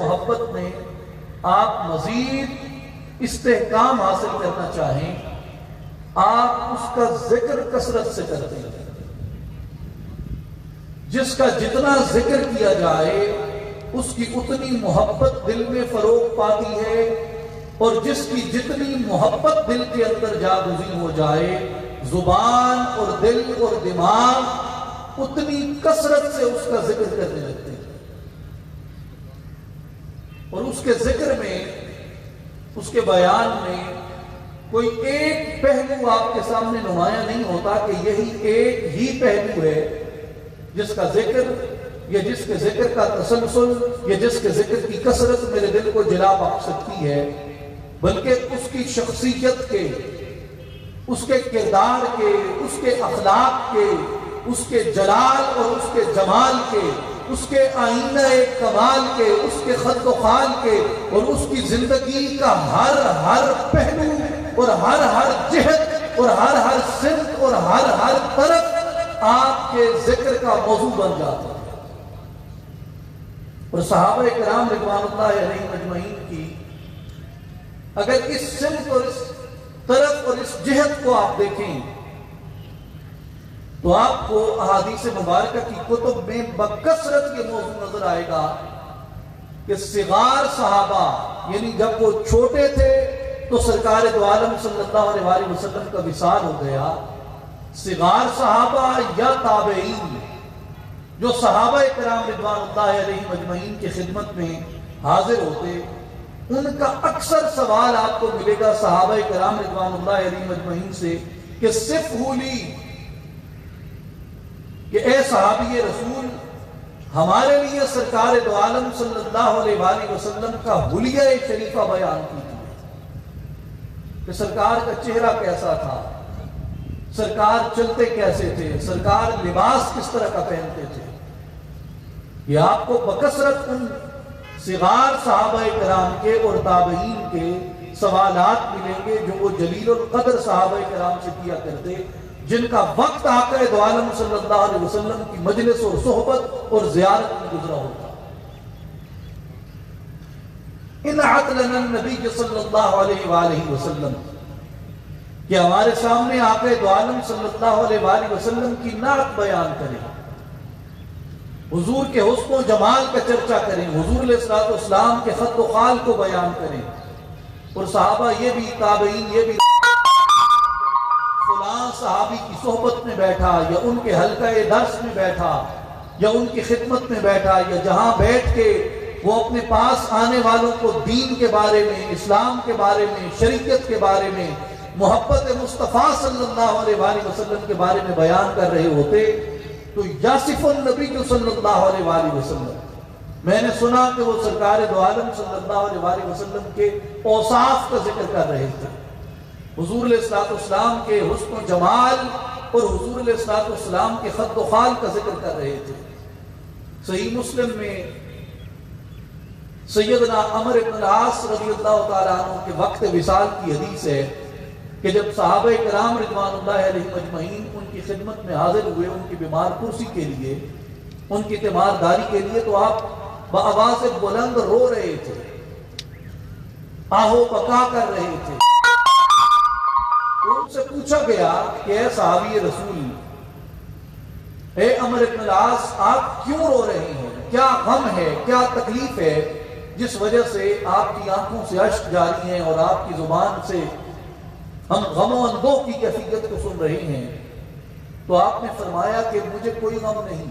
محبت میں آپ مزید استحکام حاصل کرنا چاہیں، آپ اس کا ذکر کثرت سے کرتے ہیں۔ جس کا جتنا ذکر کیا جائے اس کی اتنی محبت دل میں فروغ پاتی ہے، اور جس کی جتنی محبت دل کے اندر جاگزین ہو جائے، زبان اور دل اور دماغ اتنی کثرت سے اس کا ذکر کرنے لگتے ہیں، اور اس کے ذکر میں، اس کے بیان میں کوئی ایک پہلو آپ کے سامنے نمایاں نہیں ہوتا کہ یہی ایک ہی پہلو ہے جس کا ذکر یا جس کے ذکر کا تسلسل یا جس کے ذکر کی کثرت میرے دل کو جلا بخش سکتی ہے، بلکہ اس کی شخصیت کے، اس کے کردار کے، اس کے اخلاق کے، اس کے جلال اور اس کے جمال کے، اس کے آئینہ کمال کے، اس کے خط و خال کے، اور اس کی زندگی کا ہر پہلو اور ہر جہت اور ہر سمت اور ہر طرف آپ کے ذکر کا موضوع بن جاتا ہے۔ اور صحابہ کرام رضوان اللہ علیہم اجمعین کی اگر اس سمت اور اس طرف اور اس جہت کو آپ دیکھیں تو آپ کو احادیث مبارکہ کی کتب میں بکثرت یہ موضوع نظر آئے گا کہ صغار صحابہ، یعنی جب وہ چھوٹے تھے تو سرکار دو عالم صلی اللہ علیہ وسلم کا وصال ہو گیا، صغار صحابہ یا تابعین جو صحابہ کرام رضوان اللہ علیہم اجمعین کی خدمت میں حاضر ہوتے، ان کا اکثر سوال آپ کو ملے گا صحابہ کرام رضوان اللہ علیہم اجمعین سے کہ صفہ لی، کہ اے صحابی رسول ہمارے لیے سرکار دو عالم صلی اللہ علیہ وسلم کا حلیہ شریفہ بیان کیجیے، کہ سرکار کا چہرہ کیسا تھا، سرکار چلتے کیسے تھے، سرکار لباس کس طرح کا پہنتے تھے۔ یہ آپ کو بکثرت ان صغار صحابہ کرام کے اور تابعین کے سوالات ملیں گے جو وہ جلیل القدر صحابہ کرام سے کیا کرتے، جن کا وقت آقا دو عالم صلی اللہ علیہ وسلم کی مجلس اور صحبت اور زیارت میں گزرا ہوتا۔ ان عدلنا النبی صلی اللہ علیہ وآلہ وسلم، کہ ہمارے سامنے آقا دو عالم صلی اللہ علیہ وآلہ وسلم کی نعت بیان کریں، حضور کے حسن و جمال کا چرچا کریں، حضور علیہ السلام کے خط و خال کو بیان کریں، اور صحابہ یہ بھی، تابعین یہ بھی، فلاں صحابی کی صحبت میں بیٹھا یا ان کے حلقہ درس میں بیٹھا یا ان کی خدمت میں بیٹھا یا جہاں بیٹھ کے وہ اپنے پاس آنے والوں کو دین کے بارے میں، اسلام کے بارے میں، شریعت کے بارے میں، محبت مصطفیٰ صلی اللہ علیہ وآلہ وسلم کے بارے میں بیان کر رہے ہوتے، تو یاسف النبی صلی اللہ علیہ وآلہ وسلم، میں نے سنا کہ وہ سرکار دو عالم صلی اللہ علیہ وآلہ وسلم کے اوصاف کا ذکر کر رہے تھے، حضور علیہ السلام کے حسن و جمال اور حضور علیہ السلام کے خط و خال کا ذکر کر رہے تھے۔ صحیح مسلم میں سیدنا عمر بن العاص رضی اللہ تعالیٰ عنہ کے وقت وصال کی حدیث ہے کہ جب صحابہ کرام رضوان اللہ علیہم اجمعین ان کی خدمت میں حاضر ہوئے، ان کی بیمار پرسی کے لیے، ان کی تیمارداری کے لیے، تو آپ بآواز بلند رو رہے تھے، آہو بکا کر رہے تھے۔ تو ان سے پوچھا گیا کہ اے صحابی رسول، اے عمر بن العاص، آپ کیوں رو رہے ہیں؟ کیا غم ہے، کیا تکلیف ہے جس وجہ سے آپ کی آنکھوں سے اشک جاری ہیں اور آپ کی زبان سے ہم غم و اندوہ کی کیفیت کو سن رہے ہیں؟ تو آپ نے فرمایا کہ مجھے کوئی غم نہیں،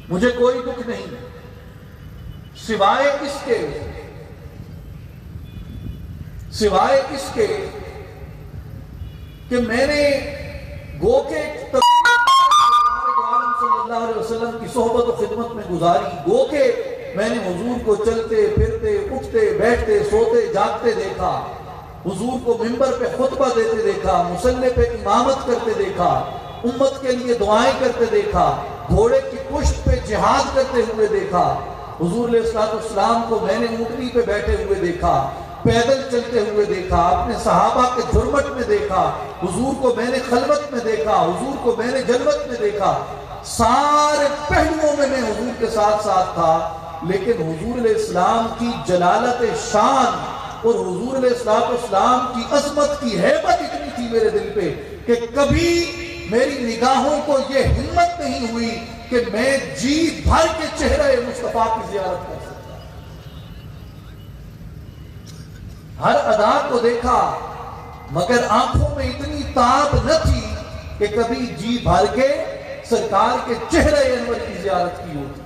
مجھے کوئی دکھ نہیں، سوائے اس کے کہ میں نے گو کے صلی اللہ علیہ وسلم کی صحبت و خدمت میں گزاری، گو کہ میں نے حضور کو چلتے پھرتے اٹھتے بیٹھتے سوتے جاگتے دیکھا، حضور کو منبر پہ خطبہ دیتے دیکھا، مصلی پہ امامت کرتے دیکھا، امت کے لیے دعائیں کرتے دیکھا، گھوڑے کی پشت پہ جہاد کرتے ہوئے دیکھا، حضور علیہ السلام کو میں نے اونٹنی پہ بیٹھے ہوئے دیکھا، پیدل چلتے ہوئے دیکھا، اپنے صحابہ کے جھرمٹ میں دیکھا، حضور کو میں نے خلوت میں دیکھا، حضور کو میں نے جلوت میں دیکھا۔ سارے پہلوؤں میں حضور کے ساتھ ساتھ تھا، لیکن حضور علیہ السلام کی جلالت شان اور حضور علیہ السلام کی عظمت کی ہیبت اتنی تھی میرے دل پہ کہ کبھی میری نگاہوں کو یہ ہمت نہیں ہوئی کہ میں جی بھر کے چہرہ مصطفیٰ کی زیارت کر سکتا۔ ہر ادا کو دیکھا مگر آنکھوں میں اتنی تاب نہ تھی کہ کبھی جی بھر کے سرکار کے چہرہ انور کی زیارت کی ہوتی۔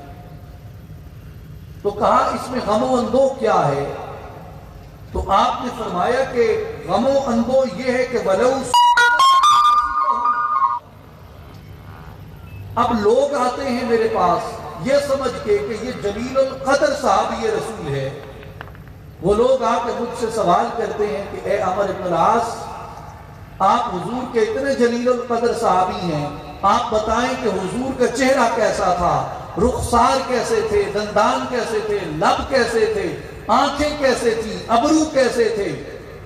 تو کہا اس میں غم و اندو کیا ہے؟ تو آپ نے فرمایا کہ غم و اندو یہ ہے کہ ولو اب لوگ آتے ہیں میرے پاس یہ سمجھ کے کہ یہ جلیل القدر صحابی رسول ہے، وہ لوگ آ کے مجھ سے سوال کرتے ہیں کہ اے عمرو بن العاص، آپ حضور کے اتنے جلیل القدر صحابی ہیں، آپ بتائیں کہ حضور کا چہرہ کیسا تھا، رخسار کیسے تھے، دندان کیسے تھے، لب کیسے تھے، آنکھیں کیسے تھی، ابرو کیسے تھے،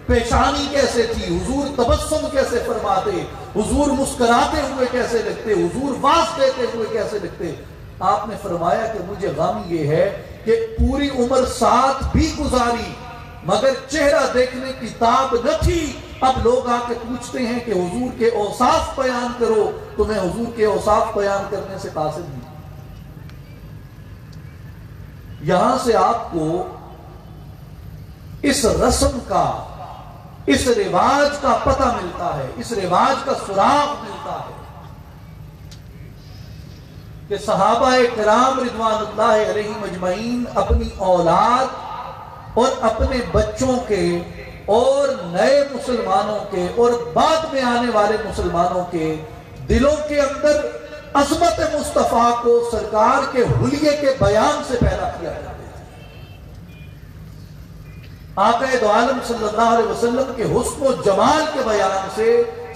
پیشانی کیسے تھی، حضور تبسم کیسے فرماتے، حضور مسکراتے ہوئے کیسے لگتے، حضور واس دیتے ہوئے کیسے لگتے؟ آپ نے فرمایا کہ مجھے غم یہ ہے کہ پوری عمر ساتھ بھی گزاری مگر چہرہ دیکھنے کی تاب نہ تھی۔ اب لوگ آ کے پوچھتے ہیں کہ حضور کے اوصاف بیان کرو تو میں حضور کے اوصاف بیان کرنے سے قاصر ہوں۔ یہاں سے آپ کو اس رسم کا، اس رواج کا پتہ ملتا ہے، اس رواج کا سراغ ملتا ہے کہ صحابہ کرام رضوان اللہ علیہم اجمعین اپنی اولاد اور اپنے بچوں کے اور نئے مسلمانوں کے اور بعد میں آنے والے مسلمانوں کے دلوں کے اندر عظمت مصطفیٰ کو سرکار کے حلیے کے بیان سے پیدا کیا جاتا ہے۔ آقا دو عالم صلی اللہ علیہ وسلم کے حسن و جمال کے بیان سے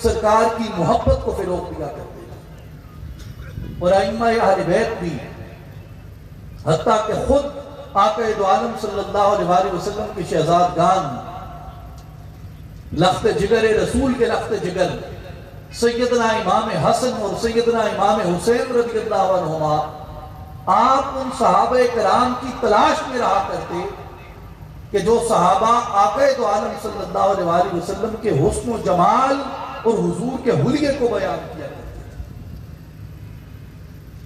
سرکار کی محبت کو فروغ دیا کرتے ہیں۔ اور ائمہ اہل بیت بھی حتیٰ کہ خود آقا دو عالم صلی اللہ علیہ وسلم کے شہزادگان لخت جگر رسول کے لخت جگر سیدنا امام حسن اور سیدنا امام حسین رضی اللہ عنہما، آپ ان صحابہ کرام کی تلاش میں رہا کرتے کہ جو صحابہ آقا دو عالم صلی اللہ علیہ وسلم کے حسن و جمال اور حضور کے حلیے کو بیان کیا کرتے ہیں۔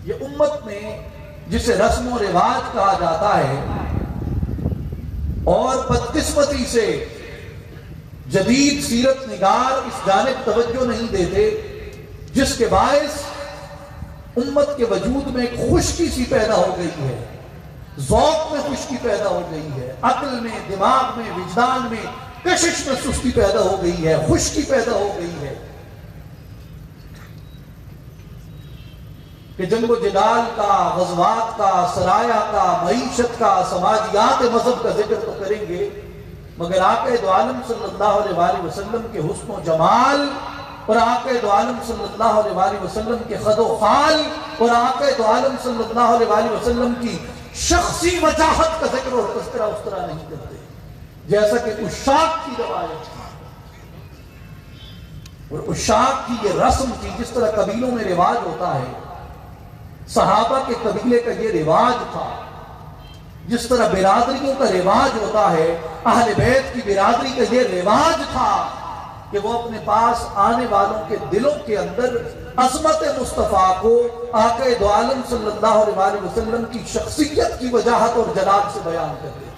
یہ امت میں جسے رسم و رواج کہا جاتا ہے اور بدقسمتی سے جدید سیرت نگار اس جانب توجہ نہیں دیتے، جس کے باعث امت کے وجود میں ایک خشکی سی پیدا ہو گئی ہے، ذوق میں خشکی پیدا ہو گئی ہے، عقل میں، دماغ میں، وجدان میں، کشش میں سستی پیدا ہو گئی ہے، خشکی پیدا ہو گئی ہے کہ جنگ و جدال کا، غزوات کا، سرایہ کا، معیشت کا، سماجیات مذہب کا ذکر تو کریں گے مگر آقا دو عالم صلی اللہ علیہ وسلم کے حسن و جمال اور آقا دو عالم صلی اللہ علیہ وسلم کے خد و خال اور آقا دو عالم صلی اللہ علیہ وسلم کی شخصی وجاہت کا ذکر اور تذکرہ اس طرح نہیں کرتے جیسا کہ عشاق کی روایت تھی اور عشاق کی یہ رسم تھی۔ جس طرح قبیلوں میں رواج ہوتا ہے، صحابہ کے قبیلے کا یہ رواج تھا، جس طرح برادریوں کا رواج ہوتا ہے، اہل بیت کی برادری کا یہ رواج تھا کہ وہ اپنے پاس آنے والوں کے دلوں کے اندر عظمت مصطفیٰ کو، آقا دو عالم صلی اللہ علیہ وسلم کی شخصیت کی وجاہت اور جلال سے بیان کرتے تھے۔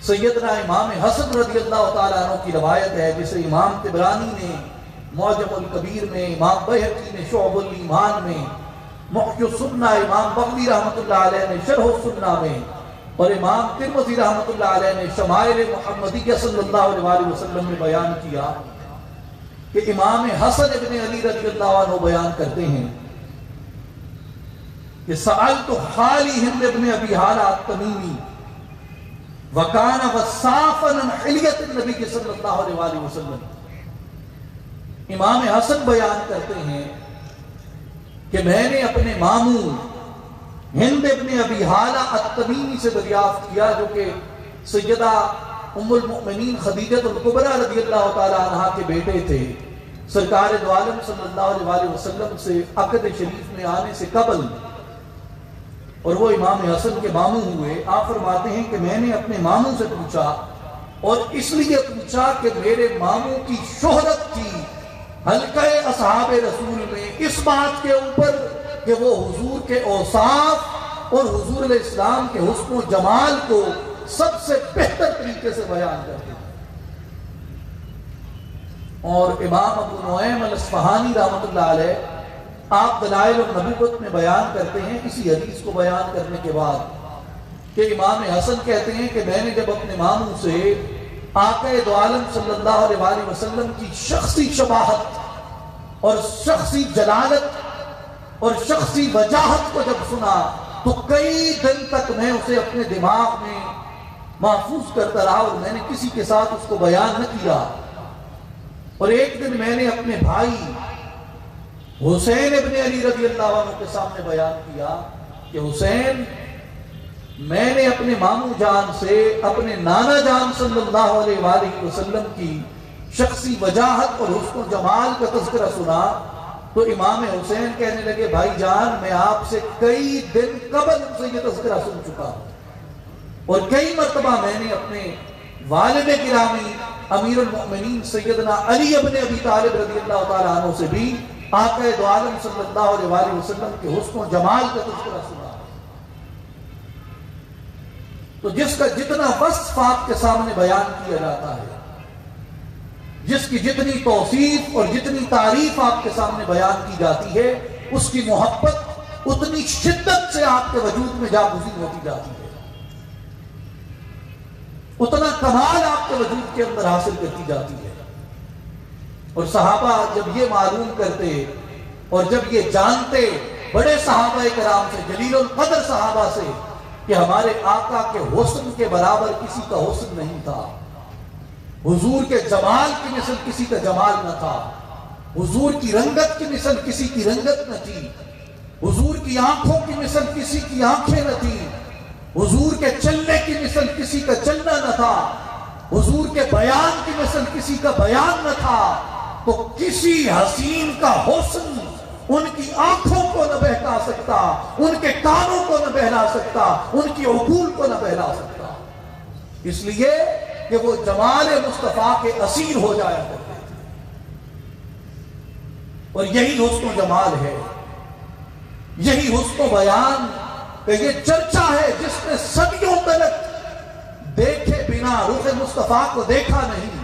سیدنا امام حسن رضی اللہ تعالیٰ عنہ کی روایت ہے جسے امام طبرانی نے معجم الکبیر میں، امام بیہقی نے شعب الایمان میں، محی السنہ امام بغوی رحمۃ اللہ علیہ نے شرح السنہ میں اور امام ترمذی رحمۃ اللہ علیہ نے شمائل محمدیہ صلی اللہ علیہ وسلم میں بیان کیا کہ امام حسن ابن علی رضی اللہ عنہ بیان کرتے ہیں کہ سألت خالی ہند ابن ابی حالہ التمیمی وَكَانَ وَصَّافًا عَنْ حِلْيَةِ النَّبِيِّ صلی اللہ علیہ وسلم۔ امام حسن بیان کرتے ہیں کہ میں نے اپنے ماموں ہند ابن ابی حالہ التمیمی سے دریافت کیا جو کہ سیدہ ام المؤمنین خدیجہ الکبریٰ رضی اللہ تعالی عنہا کے بیٹے تھے، سرکار دو عالم صلی اللہ علیہ وسلم سے عقد شریف میں آنے سے قبل، اور وہ امام حسن کے ماموں ہوئے. آپ فرماتے ہیں کہ میں نے اپنے ماموں سے پوچھا، اور اس لیے پوچھا کہ میرے ماموں کی شہرت تھی حلقہ اصحاب رسول میں اس بات کے اوپر کہ وہ حضور کے اوصاف اور حضور علیہ السلام کے حسن و جمال کو سب سے بہتر طریقے سے بیان کرتے ہیں. اور امام ابو نعیم الاصفہانی رحمۃ اللہ علیہ آپ دلائل النبوت میں بیان کرتے ہیں اسی حدیث کو بیان کرنے کے بعد کہ امام حسن کہتے ہیں کہ میں نے جب اپنے ماموں سے آقا دو عالم صلی اللہ علیہ وسلم کی شخصی شباہت اور شخصی جلالت اور شخصی وجاہت کو جب سنا تو کئی دن تک میں اسے اپنے دماغ میں محفوظ کرتا رہا اور میں نے کسی کے ساتھ اس کو بیان نہ کیا. اور ایک دن میں نے اپنے بھائی حسین ابن علی رضی اللہ عنہ کے سامنے بیان کیا کہ حسین، میں نے اپنے ماموں جان سے اپنے نانا جان صلی اللہ علیہ وآلہ وسلم کی شخصی وجاہت اور حسن و جمال کا تذکرہ سنا. تو امام حسین کہنے لگے بھائی جان، میں آپ سے کئی دن قبل سے یہ تذکرہ سن چکا ہوں، اور کئی مرتبہ میں نے اپنے والد گرامی امیر المؤمنین سیدنا علی ابن ابی طالب رضی اللہ تعالیٰ عنہ سے بھی آقا دو عالم صلی اللہ علیہ وآلہ وسلم کے حسن و جمال کا تذکرہ سنا. تو جس کا جتنا وصف آپ کے سامنے بیان کیا جاتا ہے، جس کی جتنی توصیف اور جتنی تعریف آپ کے سامنے بیان کی جاتی ہے، اس کی محبت اتنی شدت سے آپ کے وجود میں جاگزین ہوتی جاتی ہے، اتنا کمال آپ کے وجود کے اندر حاصل کرتی جاتی ہے. اور صحابہ جب یہ معلوم کرتے اور جب یہ جانتے بڑے صحابہ کرام سے، جلیل القدر صحابہ سے، کہ ہمارے آقا کے حسن کے برابر کسی کا حسن نہیں تھا، حضور کے جمال کی مثل کسی کا جمال نہ تھا، حضور کی رنگت کی مثل کسی کی رنگت نہ تھی، حضور کی آنکھوں کی مثل کسی کی آنکھیں نہ تھی، حضور کے چلنے کی مثل کسی کا چلنا نہ تھا، حضور کے بیان کی مثل کسی کا بیان نہ تھا. تو کسی حسین کا حسن ان کی آنکھوں کو نہ بہکا سکتا، ان کے کانوں کو نہ بہلا سکتا، ان کی عقول کو نہ بہلا سکتا، اس لیے کہ وہ جمال مصطفیٰ کے اسیر ہو جایا کرتے تھے. اور یہی حسن و جمال ہے، یہی حسن و بیان کہ یہ چرچا ہے جس نے صدیوں تک دیکھے بنا رخ مصطفیٰ کو دیکھا نہیں،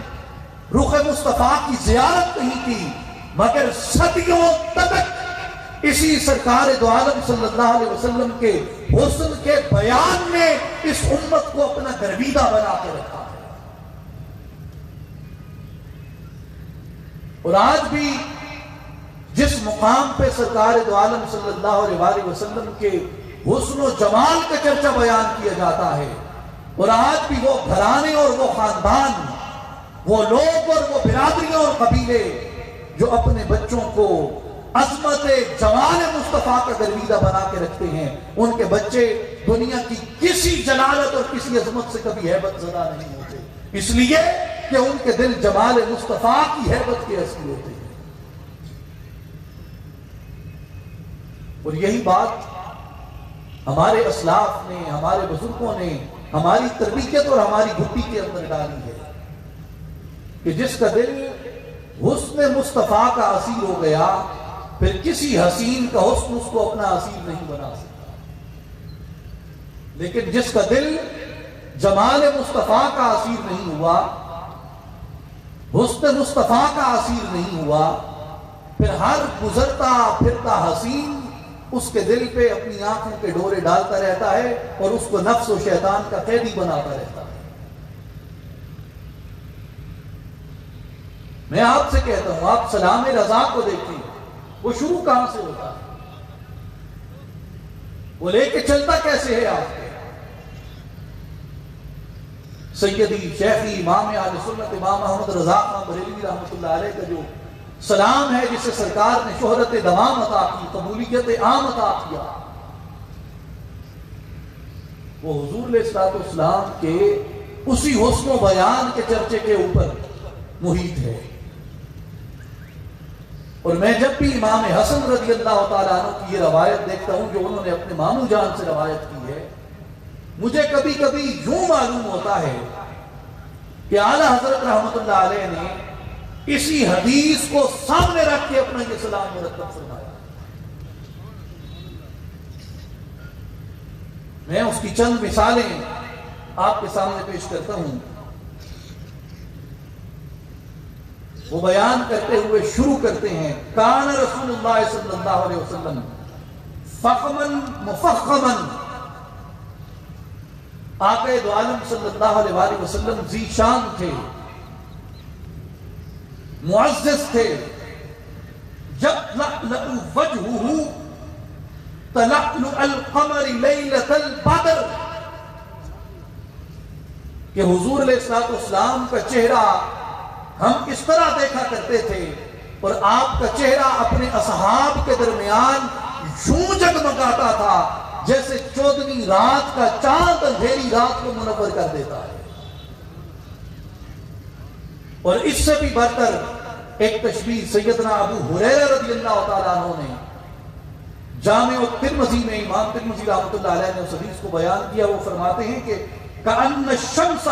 رخ مصطفیٰ کی زیارت نہیں کی، مگر صدیوں تک اسی سرکار دو عالم صلی اللہ علیہ وسلم کے حسن کے بیان نے اس امت کو اپنا گرویدہ بنا کے رکھا ہے. اور آج بھی جس مقام پہ سرکار دو عالم صلی اللہ علیہ وسلم کے حسن و جمال کا چرچا بیان کیا جاتا ہے، اور آج بھی وہ گھرانے اور وہ خاندان، وہ لوگ اور وہ برادریاں اور قبیلے جو اپنے بچوں کو عظمت جمال مصطفیٰ کا گرویدہ بنا کے رکھتے ہیں، ان کے بچے دنیا کی کسی جلالت اور کسی عظمت سے کبھی ہیبت زدہ نہیں ہوتے، اس لیے کہ ان کے دل جمال مصطفیٰ کی ہیبت کے اسیر ہوتے ہیں. اور یہی بات ہمارے اسلاف نے، ہمارے بزرگوں نے ہماری تربیت اور ہماری گھٹی کے اندر ڈالی ہے کہ جس کا دل حسن مصطفیٰ کا اسیر ہو گیا، پھر کسی حسین کا حسن اس کو اپنا اسیر نہیں بنا سکتا. لیکن جس کا دل جمال مصطفیٰ کا اسیر نہیں ہوا، حسن مصطفیٰ کا اسیر نہیں ہوا، پھر ہر گزرتا پھرتا حسین اس کے دل پہ اپنی آنکھوں کے ڈورے ڈالتا رہتا ہے اور اس کو نفس و شیطان کا قیدی بناتا رہتا ہے. میں آپ سے کہتا ہوں، آپ سلام رضا کو دیکھیں، وہ شروع کہاں سے ہوتا ہے؟ وہ لے کے چلتا کیسے ہے آپ کے؟ سیدی شیخی امام اہل سنت امام احمد رضا خان بریلوی رحمۃ اللہ علیہ کا جو سلام ہے، جسے سرکار نے شہرت دوام عطا کی، قبولیت عام عطا کیا، وہ حضور علیہ الصلوۃ والسلام کے اسی حسن و بیان کے چرچے کے اوپر محیط ہے۔ اور میں جب بھی امام حسن رضی اللہ تعالیٰ عنہ کی یہ روایت دیکھتا ہوں جو انہوں نے اپنے ماموں جان سے روایت کی ہے، مجھے کبھی کبھی یوں معلوم ہوتا ہے کہ اعلیٰ حضرت رحمت اللہ علیہ نے اسی حدیث کو سامنے رکھ کے اپنا یہ سلام مرتب فرمایا۔ میں اس کی چند مثالیں آپ کے سامنے پیش کرتا ہوں۔ وہ بیان کرتے ہوئے شروع کرتے ہیں، کان رسول اللہ صلی اللہ علیہ وسلم فخمن مفخمن، آقا دو عالم صلی اللہ علیہ وآلہ وسلم ذی شان تھے، معزز تھے، یطلأ وجہہ تلألؤ القمر لیلۃ البدر، کہ حضور علیہ السلام کا چہرہ ہم اس طرح دیکھا کرتے تھے اور آپ کا چہرہ اپنے اصحاب کے درمیان یوں جگمگاتا تھا جیسے 14ویں رات کا چاند اندھیری رات کو منور کر دیتا ہے۔ اور اس سے بھی برتر ایک تشبیہ سیدنا ابو ہریرہ رضی اللہ تعالیٰ عنہ نے جامع الترمذی میں امام ترمذی رحمۃ اللہ علیہ نے اس حدیث کو بیان کیا۔ وہ فرماتے ہیں کہ کأن الشمس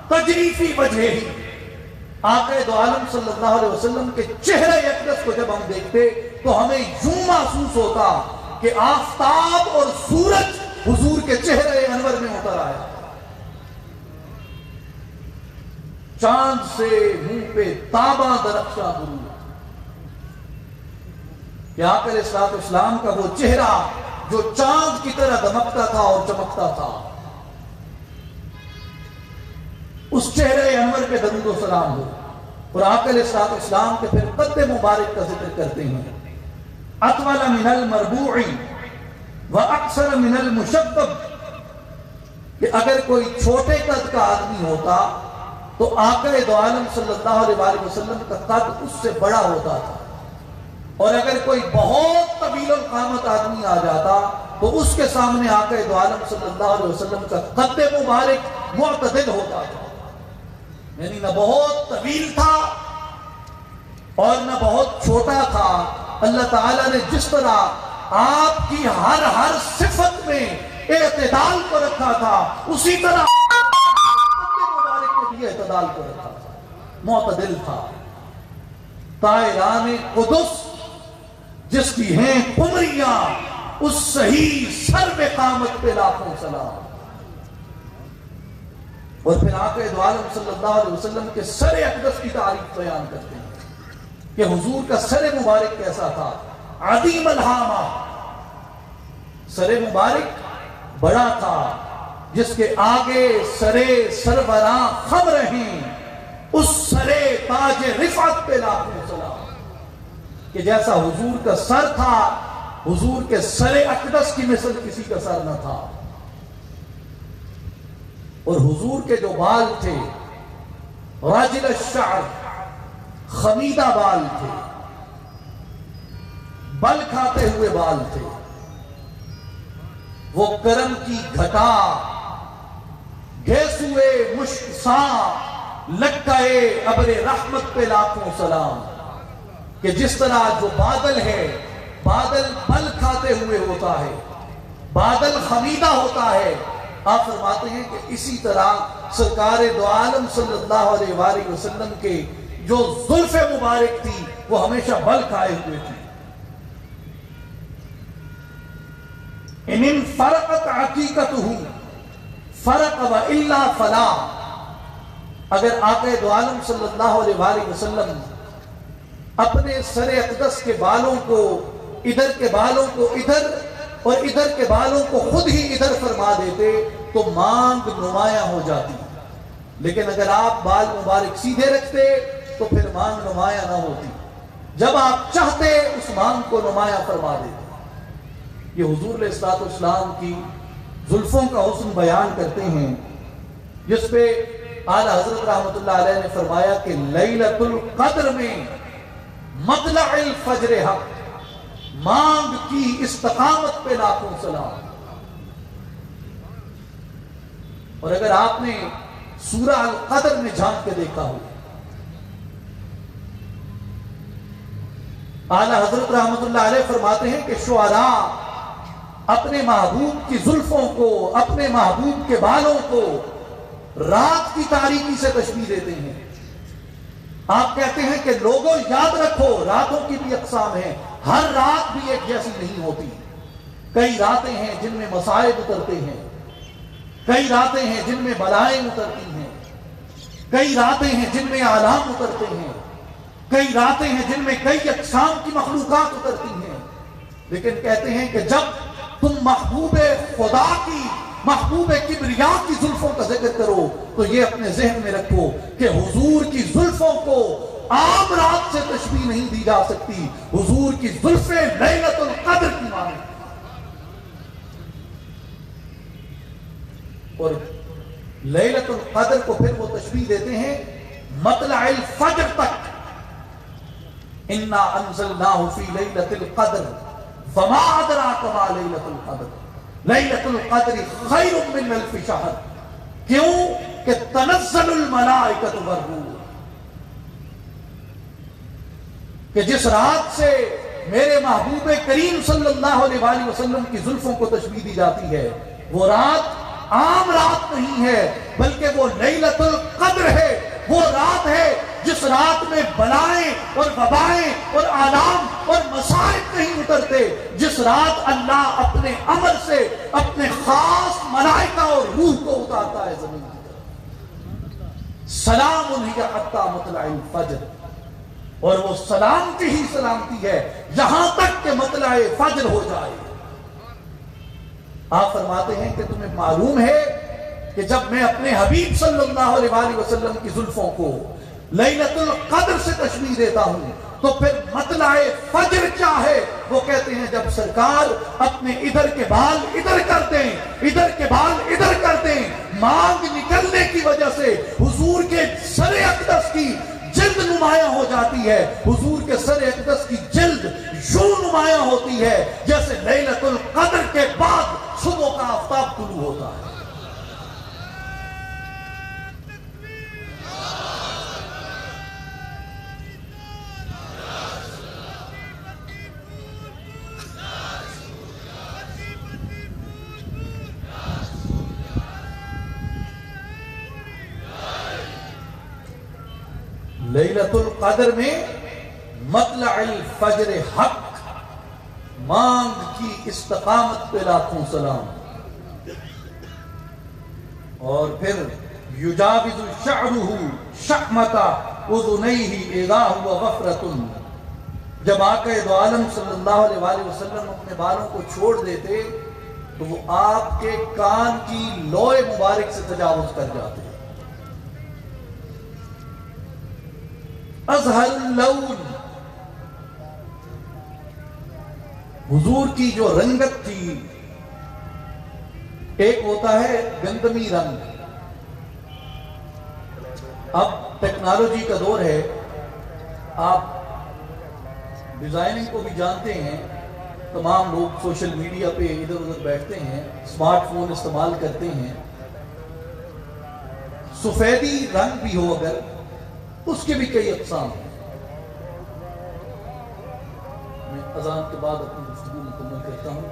تجری فی وجہہ، آقا دو عالم صلی اللہ علیہ وسلم کے چہرے اقدس کو جب ہم دیکھتے تو ہمیں یوں محسوس ہوتا کہ آفتاب اور سورج حضور کے چہرے انور میں اتر آیا، چاند سے منہ پہ تاباں درخشاں غرور، کہ آقا علیہ الصلوۃ والسلام کا وہ چہرہ جو چاند کی طرح دمکتا تھا اور چمکتا تھا، اس چہرے انور پہ درود و سلام ہو۔ اور آقا علیہ الصلوۃ والسلام کے پھر قد مبارک کا ذکر کرتے ہیں، اطول من المربوع واکثر من المشبب، کہ اگر کوئی چھوٹے قد کا آدمی ہوتا تو آقا دو عالم صلی اللہ علیہ وآلہ وسلم کا قد اس سے بڑا ہوتا تھا، اور اگر کوئی بہت طویل القامت آدمی آ جاتا تو اس کے سامنے آقا دو عالم صلی اللہ علیہ وسلم کا قد مبارک معتدل ہوتا تھا، یعنی نہ بہت طویل تھا اور نہ بہت چھوٹا تھا۔ اللہ تعالیٰ نے جس طرح آپ کی ہر صفت میں اعتدال کو رکھا تھا، اسی طرح مبارک نے بھی اعتدال کو رکھا تھا، معتدل تھا۔ طائران قدس جس کی ہیں قمریاں، اس صحیح سر قامت پہ لاکھوں سلام۔ اور پھر آقا دو عالم صلی اللہ علیہ وسلم کے سر اقدس کی تعریف بیان کرتے ہیں کہ حضور کا سر مبارک کیسا تھا، عظیم الہامہ، سر مبارک بڑا تھا جس کے آگے سرے سربراں خم رہیں، اس سرے تاج رفعت پہ لاکھوں سلام، کہ جیسا حضور کا سر تھا، حضور کے سر اقدس کی مثل کسی کا سر نہ تھا۔ اور حضور کے جو بال تھے راجل الشعر، خمیدہ بال تھے، بل کھاتے ہوئے بال تھے، وہ کرم کی گھٹا گھیسوئے مشک ساں لٹکائے ابر رحمت پہ لاکھوں سلام، کہ جس طرح جو بادل ہے، بادل بل کھاتے ہوئے ہوتا ہے، بادل خمیدہ ہوتا ہے، آپ فرماتے ہیں کہ اسی طرح سرکار دو عالم صلی اللہ علیہ وآلہ وسلم کے جو زلف مبارک تھی وہ ہمیشہ بل کھائے ہوئے تھی۔ ان فرقت عقیقتہ فرق و الا فلا، اگر آقا دو عالم صلی اللہ علیہ وآلہ وسلم اپنے سر اقدس کے بالوں کو، ادھر کے بالوں کو ادھر اور ادھر کے بالوں کو خود ہی ادھر فرما دیتے تو مانگ نمایاں ہو جاتی، لیکن اگر آپ بال مبارک سیدھے رکھتے تو پھر مانگ نمایاں نہ ہوتی، جب آپ چاہتے اس مانگ کو نمایاں فرما دیتے۔ یہ حضور علیہ الصلوۃ والسلام کی زلفوں کا حسن بیان کرتے ہیں، جس پہ اعلیٰ حضرت رحمت اللہ علیہ نے فرمایا کہ لیلۃ القدر میں مطلع الفجر حق، مانگ کی استقامت پہ لاکھوں سلام۔ اور اگر آپ نے سورہ القدر میں جھانک کے دیکھا ہو. اعلی حضرت رحمت اللہ علیہ فرماتے ہیں کہ شعراء اپنے محبوب کی زلفوں کو، اپنے محبوب کے بالوں کو رات کی تاریکی سے تشبیہ دیتے ہیں. آپ کہتے ہیں کہ لوگوں یاد رکھو راتوں کی بھی اقسام ہیں، ہر رات بھی ایک جیسی نہیں ہوتی. کئی راتیں ہیں جن میں مصائب اترتے ہیں، کئی راتیں ہیں جن میں بلائیں اترتی ہیں، کئی راتیں ہیں جن میں آلام اترتے ہیں، کئی راتیں ہیں جن میں کئی اقسام کی مخلوقات اترتی ہیں. لیکن کہتے ہیں کہ جب تم محبوب خدا کی، محبوب کبریا کی زلفوں کا ذکر کرو تو یہ اپنے ذہن میں رکھو کہ حضور کی زلفوں کو عام رات سے تشبیہ نہیں دی جا سکتی. حضور کی زلفیں لیلۃ القدر کی مانند. اور لیلۃ القدر کو پھر وہ تشبیہ دیتے ہیں مطلع الفجر تک. انا انزلناہ فی لیلۃ القدر وما ادراک ما لیلۃ القدر لیلۃ القدر خیر من الف شہر. کیوں کہ تنزل الملائکۃ والروح، کہ جس رات سے میرے محبوب کریم صلی اللہ علیہ وآلہ وسلم کی زلفوں کو تشبیہ دی جاتی ہے، وہ رات عام رات نہیں ہے بلکہ وہ لیلۃ القدر ہے. وہ رات ہے جس رات میں بلائیں اور وبائیں اور آلام اور مصائب نہیں اترتے، جس رات اللہ اپنے امر سے اپنے خاص ملائکہ اور روح کو اتارتا ہے زمین کی طرف. سلام ہی حتی مطلع الفجر، اور وہ سلامتی ہی سلامتی ہے یہاں تک کہ مطلع فجر ہو جائے. آپ فرماتے ہیں کہ تمہیں معلوم ہے کہ جب میں اپنے حبیب صلی اللہ علیہ وآلہ وسلم کی زلفوں کو لیلۃ القدر سے تشبیہ دیتا ہوں تو پھر مطلع فجر کیا ہے؟ وہ کہتے ہیں جب سرکار اپنے ادھر کے بال ادھر کر دیں، ادھر کے بال ادھر کر دیں، مانگ نکلنے کی وجہ سے حضور کے سر اقدس کی جلد نمایاں ہو جاتی ہے. حضور کے سر اقدس کی جلد یوں نمایاں ہوتی ہے جیسے لیلۃ القدر کے بعد صبح کا آفتاب طلوع ہوتا ہے. لیلۃ القدر میں مطلع الفجر حق، مانگ کی استقامت پہ لاکھوں سلام. اور پھر یجاوز شعرہ شحمۃ اذنیہ اذا ہوا غفرۃ. جب آقا دو عالم صلی اللہ علیہ وآلہ وسلم اپنے بالوں کو چھوڑ دیتے تو وہ آپ کے کان کی لوح مبارک سے تجاوز کر جاتے. ازہر اللون، حضور کی جو رنگت تھی، ایک ہوتا ہے گندمی رنگ. اب ٹیکنالوجی کا دور ہے، آپ ڈیزائننگ کو بھی جانتے ہیں. تمام لوگ سوشل میڈیا پہ ادھر ادھر بیٹھتے ہیں، اسمارٹ فون استعمال کرتے ہیں. سفیدی رنگ بھی ہو اگر، اس کے بھی کئی اقسام ہیں. میں اذان کے بعد اپنی گفتگو مکمل کرتا ہوں.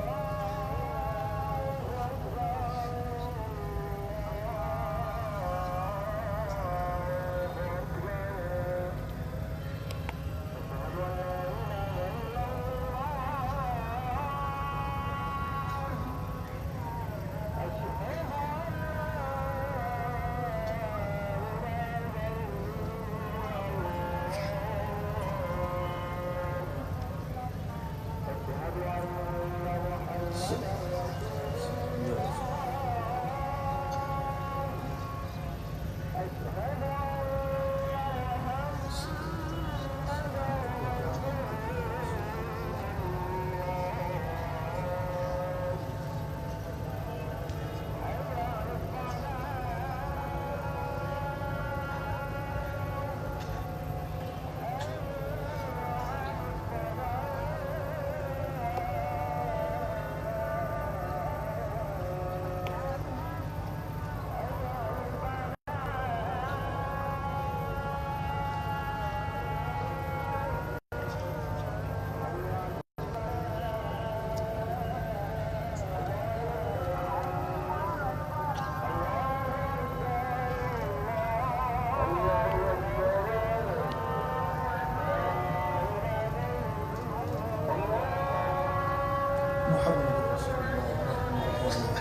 محمد رسول الله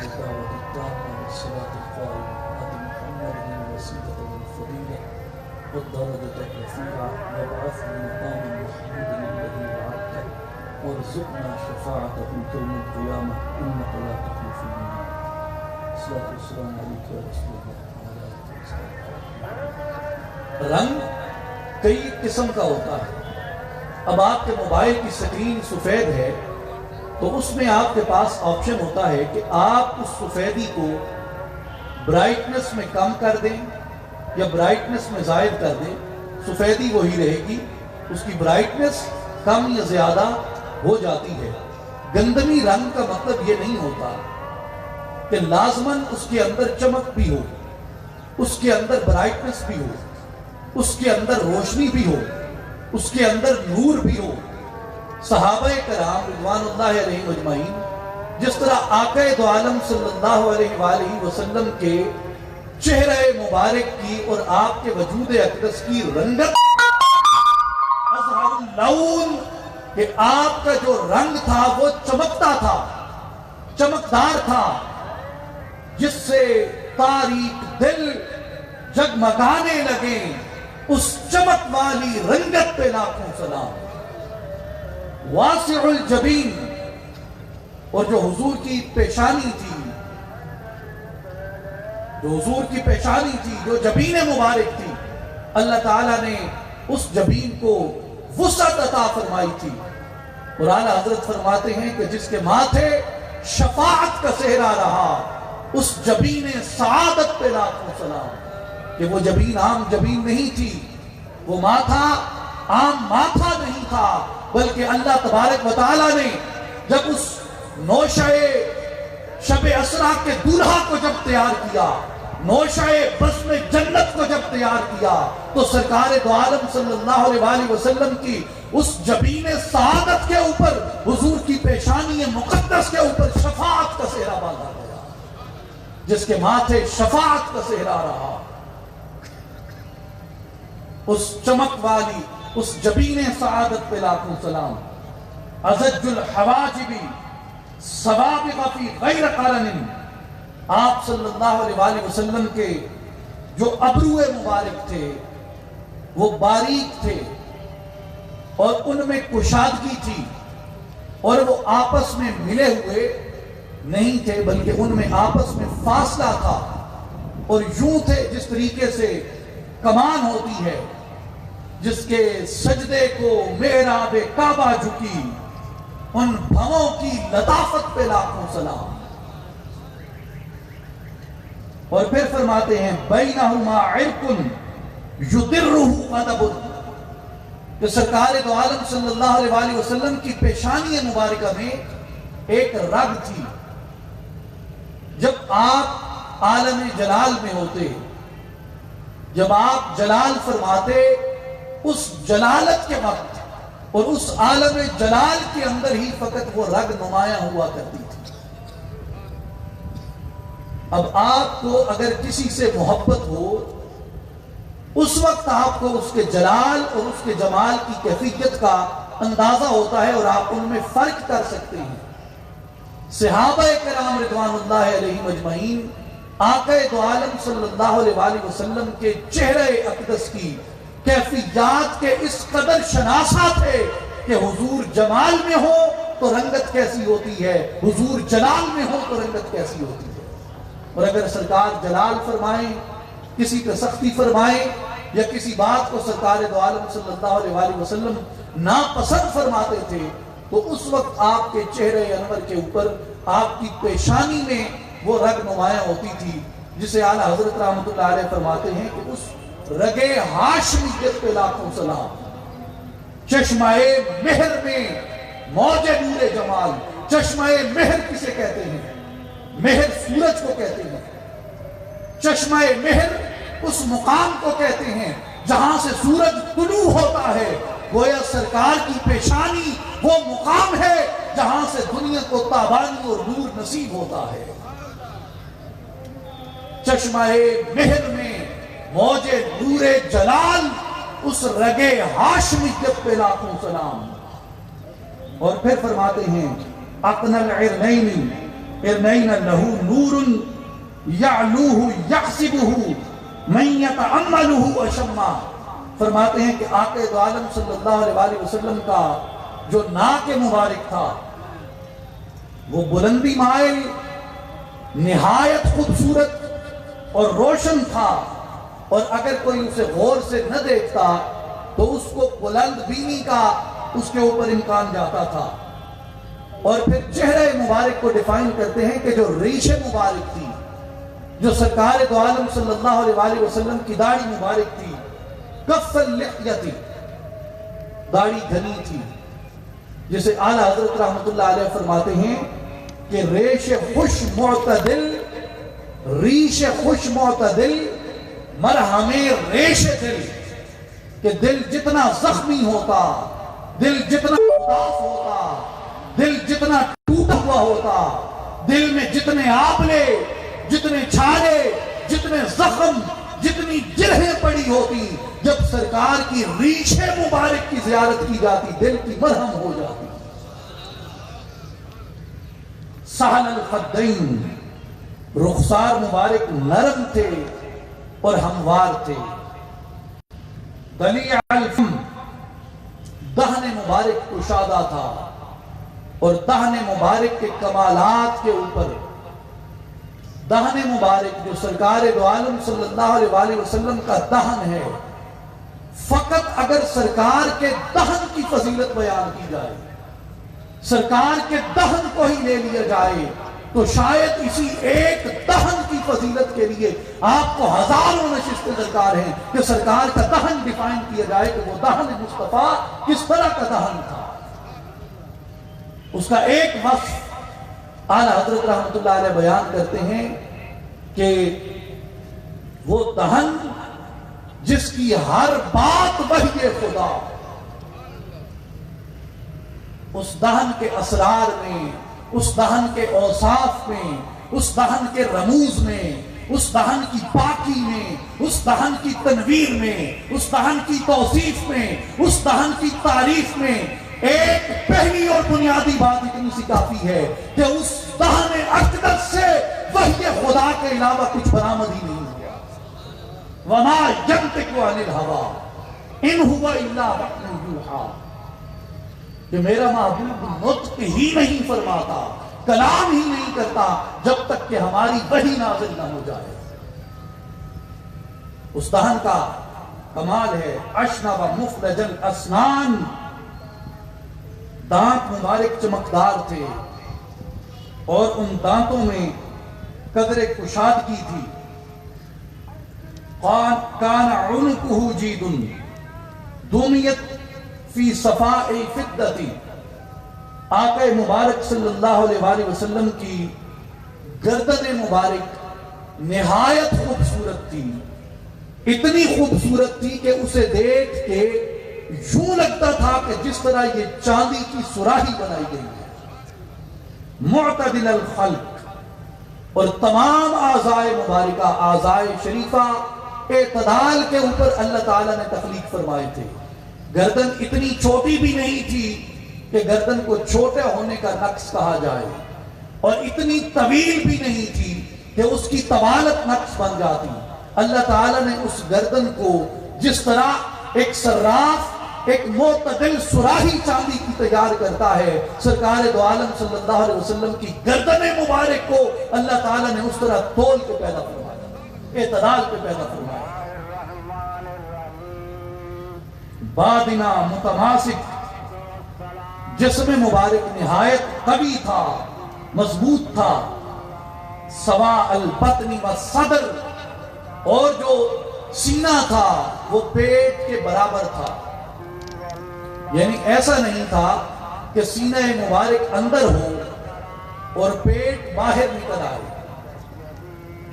الدعوة التامة والصلاة القائمة آت محمد الوسيلة والفضيلة والدرجة الرفيعة وابعثه مقاما محمودا الذي وعدته وارزقنا شفاعته يوم القيامة إنك لا تخلف الميعاد. الصلاة والسلام عليك يا رسول الله وعلى آله وصحبه. رنگ کئی قسم کا ہوتا ہے. اب آپ کے موبائل کی سکرین سفید ہے تو اس میں آپ کے پاس آپشن ہوتا ہے کہ آپ اس سفیدی کو برائٹنس میں کم کر دیں یا برائٹنس میں زائد کر دیں. سفیدی وہی رہے گی, اس کی برائٹنس کم یا زیادہ ہو جاتی ہے. گندمی رنگ کا مطلب یہ نہیں ہوتا کہ لازماً اس کے اندر چمک بھی ہو, اس کے اندر برائٹنس بھی ہو, اس کے اندر روشنی بھی ہو, اس کے اندر نور بھی ہو. صحابہ کرام رضوان اللہ علیہ اجمعین جس طرح آقا دو عالم صلی اللہ علیہ وآلہ وسلم کے چہرہ مبارک کی اور آپ کے وجود اقدس کی رنگت اظہر اللون کہ آپ کا جو رنگ تھا وہ چمکتا تھا, چمکدار تھا, جس سے تاریک دل جگمگانے لگے. اس چمک والی رنگت پہ لاکھوں سلام. واسع الجبین, اور جو حضور کی پیشانی تھی, جو حضور کی پیشانی تھی, جو جبین مبارک تھی, اللہ تعالیٰ نے اس جبین کو وسعت عطا فرمائی تھی. قرآن حضرت فرماتے ہیں کہ جس کے ماتھے شفاعت کا صحرا رہا, اس جبین سعادت پہ لاکھوں سلام. کہ وہ جبین عام جبین نہیں تھی, وہ ماتھا عام ماتھا نہیں تھا, بلکہ اللہ تبارک و تعالیٰ نے جب اس نوشہ شب اسرا کے دولہا کو جب تیار کیا, نوشہ بزم جنت کو جب تیار کیا, تو سرکار دو عالم صلی اللہ علیہ وآلہ وسلم کی اس جبین سعادت کے اوپر, حضور کی پیشانی مقدس کے اوپر شفاعت کا صحرا باندھا گیا. جس کے ماتھے شفاعت کا صحرا رہا, اس چمک والی اس جبین سعادت پہ لاکھوں سلام. ازج الحواجبی سوابغ فی غیر قرن, آپ صلی اللہ علیہ وآلہ وسلم کے جو ابرو مبارک تھے وہ باریک تھے اور ان میں کشادگی تھی, اور وہ آپس میں ملے ہوئے نہیں تھے بلکہ ان میں آپس میں فاصلہ تھا, اور یوں تھے جس طریقے سے کمان ہوتی ہے جس کے سجدے کو محراب کعبہ جھکی, ان بھووں کی لطافت پہ لاکھوں سلام. اور پھر فرماتے ہیں بینہما عرق یدرہ ادب, کہ سرکار دو عالم صلی اللہ علیہ وآلہ وسلم کی پیشانی مبارکہ میں ایک رگ تھی. جب آپ عالم جلال میں ہوتے, جب آپ جلال فرماتے, اس جلالت کے وقت اور اس عالم جلال کے اندر ہی فقط وہ رگ نمایاں ہوا کرتی تھی. اب آپ کو اگر کسی سے محبت ہو, اس وقت آپ کو اس کے جلال اور اس کے جمال کی کیفیت کا اندازہ ہوتا ہے اور آپ ان میں فرق کر سکتے ہیں. صحابہ کرام رضوان اللہ علیہم اجمعین آقا دو عالم صلی اللہ علیہ وآلہ وسلم کے چہرہ اقدس کی کیفیات کے اس قدر شناسا تھے کہ حضور جمال میں ہو تو رنگت کیسی ہوتی ہے, حضور جلال میں ہو تو رنگت کیسی ہوتی ہے. اور اگر سرکار جلال فرمائیں, کسی پہ سختی فرمائیں, یا کسی بات کو سرکار دو عالم صلی اللہ علیہ وآلہ وسلم ناپسند فرماتے تھے, تو اس وقت آپ کے چہرے انور کے اوپر, آپ کی پیشانی میں وہ رگ نمایاں ہوتی تھی, جسے اعلیٰ حضرت رحمت اللہ علیہ فرماتے ہیں کہ اس رگے ہاشمیت پہ لاکھوں سلام. چشمہ مہر میں موج نور جمال. چشمہ مہر کسے کہتے ہیں؟ مہر سورج کو کہتے ہیں. چشمہ مہر اس مقام کو کہتے ہیں جہاں سے سورج طلوع ہوتا ہے. گویا سرکار کی پیشانی وہ مقام ہے جہاں سے دنیا کو تابانی اور نور نصیب ہوتا ہے. چشمہ مہر میں موج نور جلال, اس رگے ہاشمیت پہ لاکھوں سلام. اور پھر فرماتے ہیں اقن العرنین ارنین لہو نور یعلوہ یحسبہ من یتعملہ اشما. فرماتے ہیں کہ آقا دو عالم صلی اللہ علیہ وآلہ وسلم کا جو ناک مبارک تھا وہ بلندی مائل نہایت خوبصورت اور روشن تھا، اور اگر کوئی اسے غور سے نہ دیکھتا تو اس کو بلند بینی کا اس کے اوپر امکان جاتا تھا. اور پھر چہرہ مبارک کو ڈیفائن کرتے ہیں کہ جو ریش مبارک تھی، جو سرکار دو عالم صلی اللہ علیہ وآلہ وسلم کی داڑھی مبارک تھی، کف اللحیہ تھی، داڑھی گھنی تھی، جسے اعلیٰ حضرت رحمت اللہ علیہ فرماتے ہیں کہ ریش خوش معتدل، ریش خوش معتدل، مرہم ریش دل. کہ دل جتنا زخمی ہوتا، دل جتنا اداس ہوتا، دل جتنا ٹوٹا ہوا ہوتا، دل میں جتنے آبلے، جتنے چھالے، جتنے زخم، جتنی جرہیں پڑی ہوتی، جب سرکار کی ریش مبارک کی زیارت کی جاتی دل کی مرہم ہو جاتی. سہل الخدین، رخسار مبارک نرم تھے اور ہموار تھے. دلیع الفم، دہن مبارک کشادہ تھا، اور دہن مبارک کے کمالات کے اوپر دہن مبارک جو سرکار دو عالم صلی اللہ علیہ وآلہ وسلم کا دہن ہے، فقط اگر سرکار کے دہن کی فضیلت بیان کی جائے، سرکار کے دہن کو ہی لے لیا جائے، تو شاید اسی ایک دہن کی فضیلت کے لیے آپ کو ہزاروں نشستیں درکار ہیں کہ سرکار کا دہن ڈیفائن کیا جائے کہ وہ دہن مصطفیٰ کس طرح کا دہن تھا. اس کا ایک وصف اعلیٰ حضرت رحمت اللہ علیہ بیان کرتے ہیں کہ وہ دہن جس کی ہر بات وحی خدا، اس دہن کے اسرار میں، اس دہن کے اوصاف میں، اس دہن کے رموز میں، اس دہن کی پاکی میں، اس دہن کی تنویر میں، اس دہن کی توصیف میں، اس دہن کی تعریف میں ایک پہلی اور بنیادی بات اتنی سی کافی ہے کہ اس دہن اقدس سے وحی خدا کے علاوہ کچھ برآمد ہی نہیں ہوا. وَمَا يَنْطِقُ عَنِ الْهَوَىٰ إِنْ هُوَ إِلَّا وَحْيٌ يُوحَىٰ. کہ میرا محبوب نطق ہی نہیں فرماتا، کلام ہی نہیں کرتا جب تک کہ ہماری وحی نازل نہ ہو جائے. اس دہن کا کمال ہے اشنب مفرج الاسنان، دانت مبارک چمکدار تھے اور ان دانتوں میں قدر کشادگی تھی. کان عنقہ جید دمیت فی صفاء الفدۃ. آقا مبارک صلی اللہ علیہ وآلہ وسلم کی گردن مبارک نہایت خوبصورت تھی، اتنی خوبصورت تھی کہ اسے دیکھ کے یوں لگتا تھا کہ جس طرح یہ چاندی کی سراہی بنائی گئی ہے. معتدل الخلق، اور تمام اعضائے مبارکہ، اعضائے شریفہ اعتدال کے اوپر اللہ تعالیٰ نے تخلیق فرمائے تھے. گردن اتنی چھوٹی بھی نہیں تھی کہ گردن کو چھوٹے ہونے کا نقص کہا جائے، اور اتنی طویل بھی نہیں تھی کہ اس کی طوالت نقص بن جاتی. اللہ تعالیٰ نے اس گردن کو جس طرح ایک صراف ایک معتدل سراہی چاندی کی تیار کرتا ہے، سرکار دو عالم صلی اللہ علیہ وسلم کی گردن مبارک کو اللہ تعالیٰ نے اس طرح تول کے پیدا فرمایا، اعتدال کے پیدا فرمایا. بادنا متماسک، جسم مبارک نہایت قوی تھا، مضبوط تھا. سوا البطن والصدر، اور جو سینہ تھا وہ پیٹ کے برابر تھا. یعنی ایسا نہیں تھا کہ سینہ مبارک اندر ہو اور پیٹ باہر نکل آئے،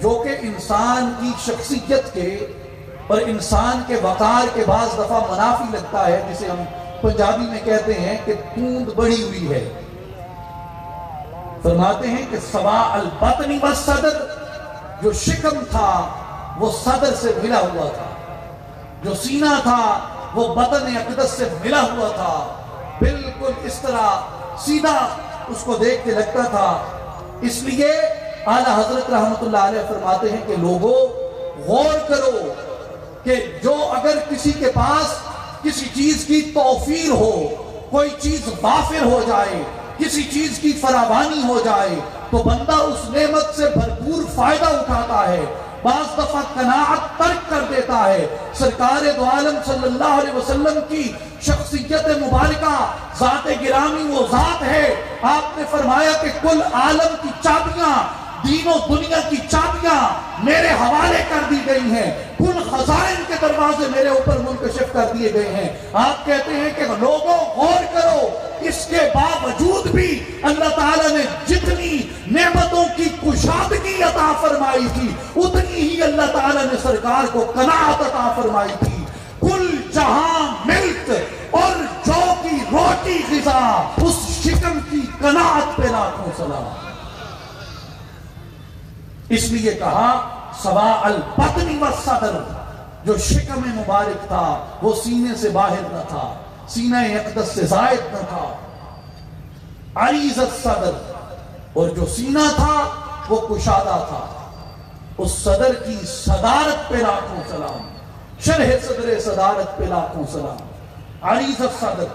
جو کہ انسان کی شخصیت کے اور انسان کے وقار کے بعض دفعہ منافی لگتا ہے، جسے ہم پنجابی میں کہتے ہیں کہ توند بڑی ہوئی ہے. فرماتے ہیں کہ سوا البطن والصدر، جو شکم تھا وہ صدر سے ملا ہوا تھا، جو سینہ تھا وہ بدن اقدس سے ملا ہوا تھا. بالکل اس طرح سیدھا اس کو دیکھ کے لگتا تھا. اس لیے اعلیٰ حضرت رحمت اللہ علیہ فرماتے ہیں کہ لوگوں غور کرو کہ جو اگر کسی کے پاس کسی چیز کی توفیر ہو، کوئی چیز وافر ہو جائے، کسی چیز کی فراوانی ہو جائے تو بندہ اس نعمت سے بھرپور فائدہ اٹھاتا ہے، بعض دفعہ قناعت ترک کر دیتا ہے. سرکار دو عالم صلی اللہ علیہ وسلم کی شخصیت مبارکہ، ذات گرامی وہ ذات ہے. آپ نے فرمایا کہ کل عالم کی چابیاں، دین و دنیا کی چابیاں میرے حوالے کر دی گئی ہیں، کل خزائن کے دروازے میرے اوپر منکشف کر دیے گئے ہیں. آپ کہتے ہیں کہ لوگوں غور کرو، اس کے باوجود بھی اللہ تعالیٰ نے جتنی نعمتوں کی کشادگی عطا فرمائی تھی اتنی ہی اللہ تعالیٰ نے سرکار کو قناعت عطا فرمائی تھی. کل جہاں ملک اور جو کی روٹی غذا، اس شکم کی قناعت پہ لاکھوں سلام. اس لیے کہا سوا البطن والصدر، جو شکم مبارک تھا وہ سینے سے باہر نہ تھا، سینہ اقدس سے زائد نہ تھا. عریض الصدر، اور جو سینہ تھا وہ کشادہ تھا. اس صدر کی صدارت پہ لاکھوں سلام، شرح صدر صدارت پہ لاکھوں سلام. عریض الصدر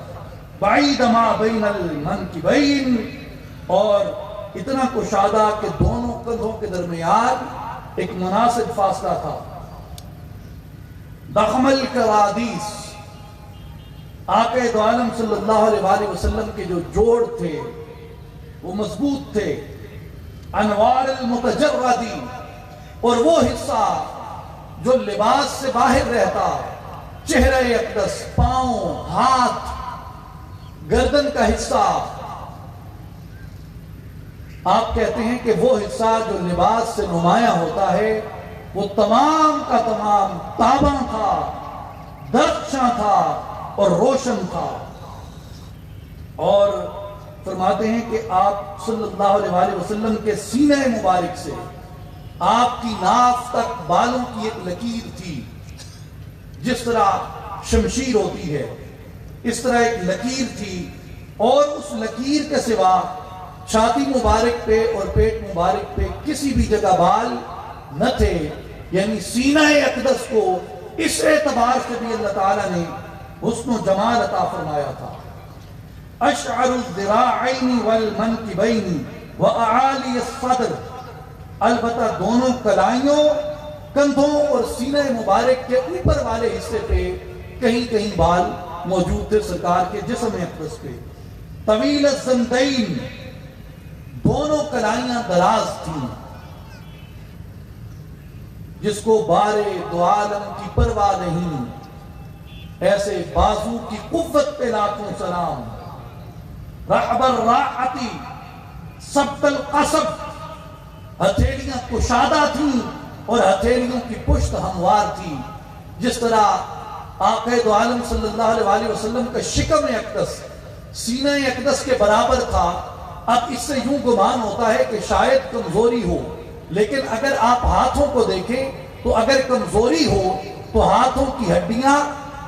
بعید ما بین المنکبین، اور اتنا کشادہ کہ دونوں کندھوں کے درمیان ایک مناسب فاصلہ تھا. ضخم الکرادیس، آقا دو عالم صلی اللہ علیہ وآلہ وسلم کے جو جوڑ تھے وہ مضبوط تھے. انوار المتجردی، اور وہ حصہ جو لباس سے باہر رہتا، چہرہ اقدس، پاؤں، ہاتھ، گردن کا حصہ، آپ کہتے ہیں کہ وہ حصہ جو لباس سے نمایاں ہوتا ہے وہ تمام کا تمام تاباں تھا، درخشاں تھا اور روشن تھا. اور فرماتے ہیں کہ آپ صلی اللہ علیہ وآلہ وسلم کے سینہ مبارک سے آپ کی ناف تک بالوں کی ایک لکیر تھی. جس طرح شمشیر ہوتی ہے اس طرح ایک لکیر تھی، اور اس لکیر کے سوا چھاتی مبارک پہ اور پیٹ مبارک پہ کسی بھی جگہ بال نہ تھے. یعنی سینہ اقدس کو اس اعتبار سے بھی اللہ تعالیٰ نے حسن و جمال عطا فرمایا تھا. اشعر الذراعین والمنکبین واعالی الصدر، البتہ دونوں کلائیوں، کندھوں اور سینہ مبارک کے اوپر والے حصے پہ کہیں کہیں بال موجود تھے سرکار کے جسم اقدس پہ. طویل الزندین، دونوں کلائیاں دراز تھیں، جس کو بارے دو عالم کی پرواہ نہیں. ایسے بازو کی قوت پہ لاکھوں سلام. رحب الراحتی سبت القصب، ہتھیلیاں کشادہ تھیں اور ہتھیلیوں کی پشت ہموار تھی. جس طرح آقا دو عالم صلی اللہ علیہ وآلہ وسلم کا شکم اقدس سینہ اقدس کے برابر تھا. اب اس سے یوں گمان ہوتا ہے کہ شاید کمزوری ہو، لیکن اگر آپ ہاتھوں کو دیکھیں تو اگر کمزوری ہو تو ہاتھوں کی ہڈیاں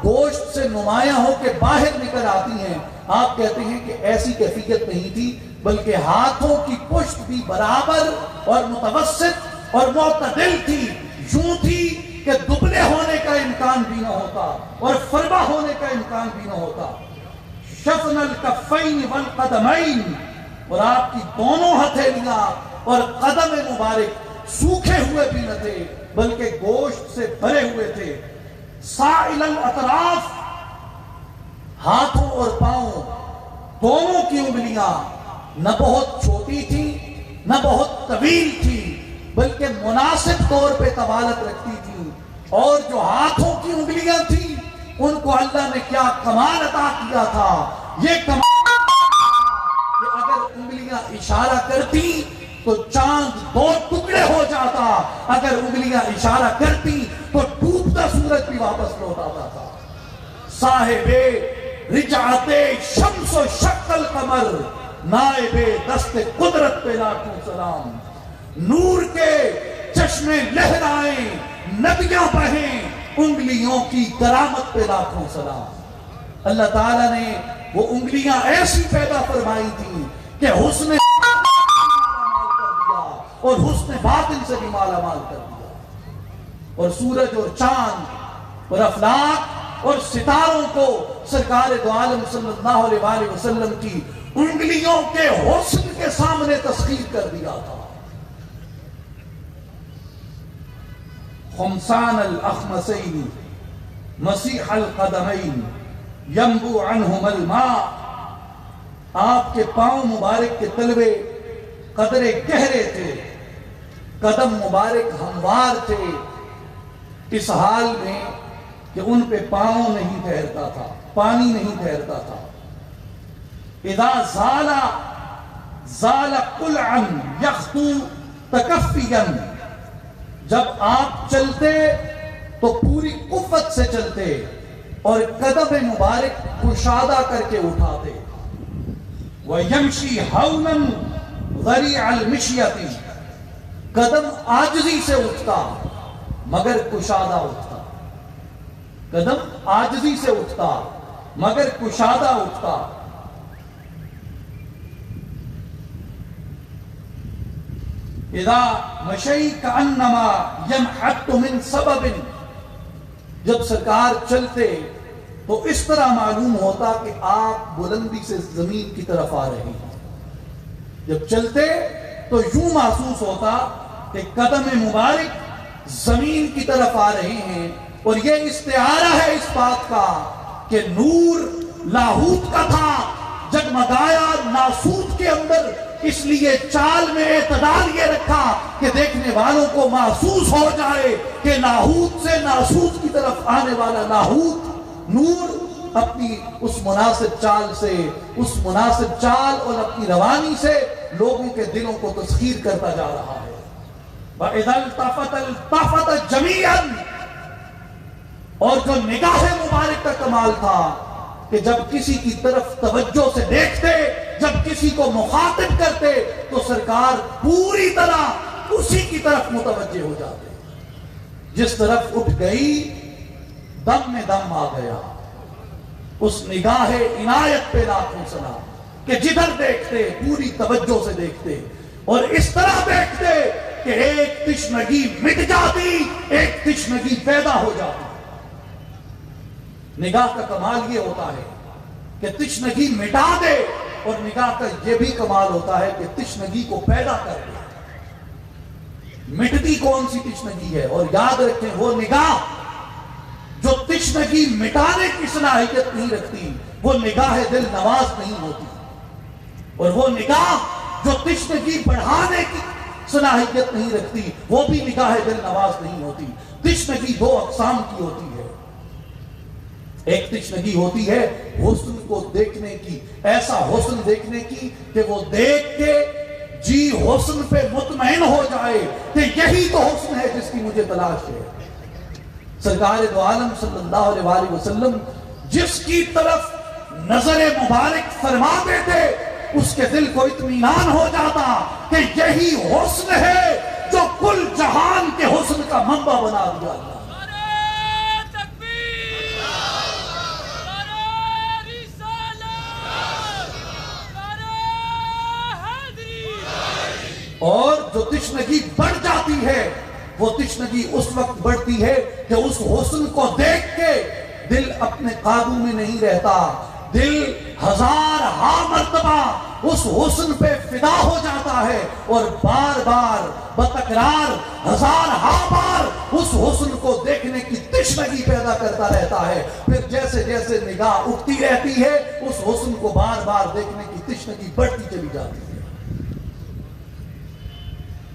گوشت سے نمایاں ہو کے باہر نکل آتی ہیں. آپ کہتے ہیں کہ ایسی کیفیت نہیں تھی، بلکہ ہاتھوں کی پشت بھی برابر اور متوسط اور معتدل تھی. یوں تھی کہ دبلے ہونے کا امکان بھی نہ ہوتا اور فربا ہونے کا امکان بھی نہ ہوتا. شفن الکفین والقدمین، اور آپ کی دونوں ہتھیلیاں اور قدم مبارک سوکھے ہوئے بھی نہ تھے بلکہ گوشت سے بھرے ہوئے تھے. سائل الاطراف، ہاتھوں اور پاؤں دونوں کی انگلیاں نہ بہت چھوٹی تھی نہ بہت طویل تھی، بلکہ مناسب طور پہ طوالت رکھتی تھی. اور جو ہاتھوں کی انگلیاں تھیں ان کو اللہ نے کیا کمال عطا کیا تھا. یہ کمال کہ اگر انگلیاں اشارہ کرتی تو چاند دو ٹکڑے ہو جاتا، اگر انگلیاں اشارہ کرتی تو ڈوبتا سورج بھی واپس لوٹ آتا تھا. صاحب رجعت شمس و شق القمر، نائب دست قدرت پہ لاکھوں سلام. نور کے چشمے لہرائیں، ندیاں بہیں، انگلیوں کی کرامت پہ لاکھوں سلام. اللہ تعالیٰ نے وہ انگلیاں ایسی پیدا فرمائی تھیں کہ حسن مالا مال کر دیا اور حسن باطن سے بھی مالا مال کر دیا. اور سورج اور چاند اور افلاک اور ستاروں کو سرکار دو عالم صلی اللہ علیہ وآلہ وسلم کی انگلیوں کے حسن کے سامنے تسخیر کر دیا تھا. خمسان الاخمسین مسیح القدمین ینبو عنہم الماء. آپ کے پاؤں مبارک کے تلوے قدرے گہرے تھے، قدم مبارک ہموار تھے، اس حال میں کہ ان پہ پاؤں نہیں ٹھہرتا تھا، پانی نہیں ٹھہرتا تھا. اذا زال قلعا یخطو تکفیا. جب آپ چلتے تو پوری قوت سے چلتے اور قدم مبارک کشادہ کر کے اٹھاتے. وَيَمْشِي هَوْنًا غَرِيعَ الْمِشْيَةِ. قدم عاجزی سے اٹھتا مگر کشادہ اٹھتا. قدم عاجزی سے اٹھتا مگر کشادہ اٹھتا. اذا مشی کانما ینحت من سبب. جب سرکار چلتے تو اس طرح معلوم ہوتا کہ آپ بلندی سے زمین کی طرف آ رہے ہیں. جب چلتے تو یوں محسوس ہوتا کہ قدم مبارک زمین کی طرف آ رہے ہیں. اور یہ استعارہ ہے اس بات کا کہ نور لاہوت کا تھا، جگمگایا ناسوت کے اندر، اس لیے چال میں اعتدال یہ رکھا کہ دیکھنے والوں کو محسوس ہو جائے کہ لاہوت سے ناسوت کی طرف آنے والا لاہوت نور اپنی اس مناسب چال سے، اس مناسب چال اور اپنی روانی سے لوگوں کے دلوں کو تسخیر کرتا جا رہا ہے. وَإِذَا الْتَفَتَ الْتَفَتَ جَمِيعًا. اور جو نگاہ مبارک کا کمال تھا کہ جب کسی کی طرف توجہ سے دیکھتے، جب کسی کو مخاطب کرتے تو سرکار پوری طرح اسی کی طرف متوجہ ہو جاتے. جس طرف اٹھ گئی دم میں دم آ گیا. اس نگاہ عنایت پہ لاکھوں سلام کہ جدھر دیکھتے پوری توجہ سے دیکھتے اور اس طرح دیکھتے کہ ایک تشنگی مٹ جاتی، ایک تشنگی پیدا ہو جاتی. نگاہ کا کمال یہ ہوتا ہے کہ تشنگی مٹا دے، اور نگاہ کا یہ بھی کمال ہوتا ہے کہ تشنگی کو پیدا کر دے. مٹتی کون سی تشنگی ہے؟ اور یاد رکھیں وہ نگاہ جو تشنگی مٹانے کی صلاحیت نہیں رکھتی وہ نگاہ دل نواز نہیں ہوتی. اور وہ نگاہ جو تشنگی بڑھانے کی صلاحیت نہیں رکھتی وہ بھی نگاہ دل نواز نہیں ہوتی. تشنگی دو اقسام کی ہوتی ہے. ایک تشنگی ہوتی ہے حسن کو دیکھنے کی، ایسا حسن دیکھنے کی کہ وہ دیکھ کے جی حسن پہ مطمئن ہو جائے کہ یہی تو حسن ہے جس کی مجھے تلاش ہے. سرکار دو عالم صلی اللہ علیہ وآلہ وسلم جس کی طرف نظر مبارک فرماتے تھے اس کے دل کو اطمینان ہو جاتا کہ یہی حسن ہے جو کل جہان کے حسن کا منبع بنا دیا اللہ. اور جو تشنگی بڑھ جاتی ہے وہ تشنگی اس وقت بڑھتی ہے کہ اس حسن کو دیکھ کے دل اپنے قابو میں نہیں رہتا. دل ہزار ہاں مرتبہ اس حسن پہ فدا ہو جاتا ہے اور بار بار بتکرار ہزار ہاں بار اس حسن کو دیکھنے کی تشنگی پیدا کرتا رہتا ہے. پھر جیسے جیسے نگاہ اٹھتی رہتی ہے اس حسن کو بار بار دیکھنے کی تشنگی بڑھتی چلی جاتی ہے.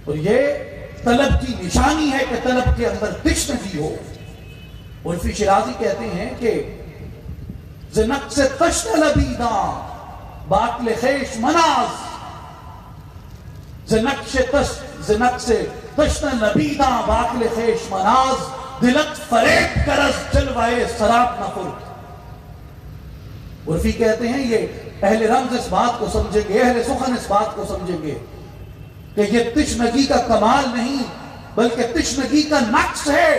اور یہ طلب کی نشانی ہے کہ طلب کے اندر تشنگی ہو. عرفی شرازی کہتے ہیں کہ زنقص تشن لبیداں باطل خیش مناز. زنقص تشن لبیداں باطل خیش مناز. دلت فریب کرز جلوائے سراب نخورد. عرفی کہتے ہیں یہ اہل رمز اس بات کو سمجھیں گے، اہل سخن اس بات کو سمجھیں گے کہ یہ تشنگی کا کمال نہیں بلکہ تشنگی کا نقص ہے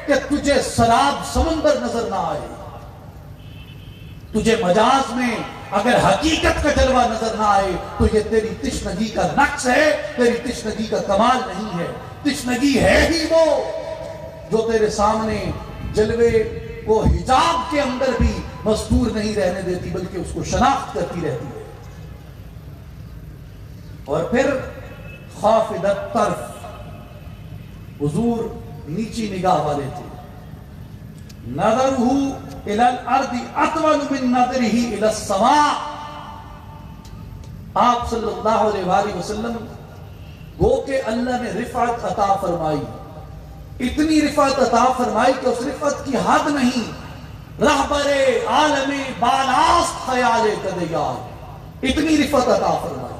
کہ تجھے سراب سمندر نظر نہ آئے. تجھے مجاز میں اگر حقیقت کا جلوہ نظر نہ آئے تو یہ تیری تشنگی کا نقص ہے، تیری تشنگی کا کمال نہیں ہے۔ تشنگی ہے ہی وہ جو تیرے سامنے جلوے کو حجاب کے اندر بھی مستور نہیں رہنے دیتی، بلکہ اس کو شناخت کرتی رہتی ہے۔ اور پھر خافضت طرف، حضور نیچی نگاہ والے تھے۔ نظرہ الی الارض اطول من نظرہ الی السماء، آپ صلی اللہ علیہ وآلہ وسلم گو کہ اللہ نے رفعت عطا فرمائی، اتنی رفعت عطا فرمائی کہ اس رفعت کی حد نہیں۔ رہبر عالم بالاست خیال قدیار، اتنی رفعت عطا فرمائی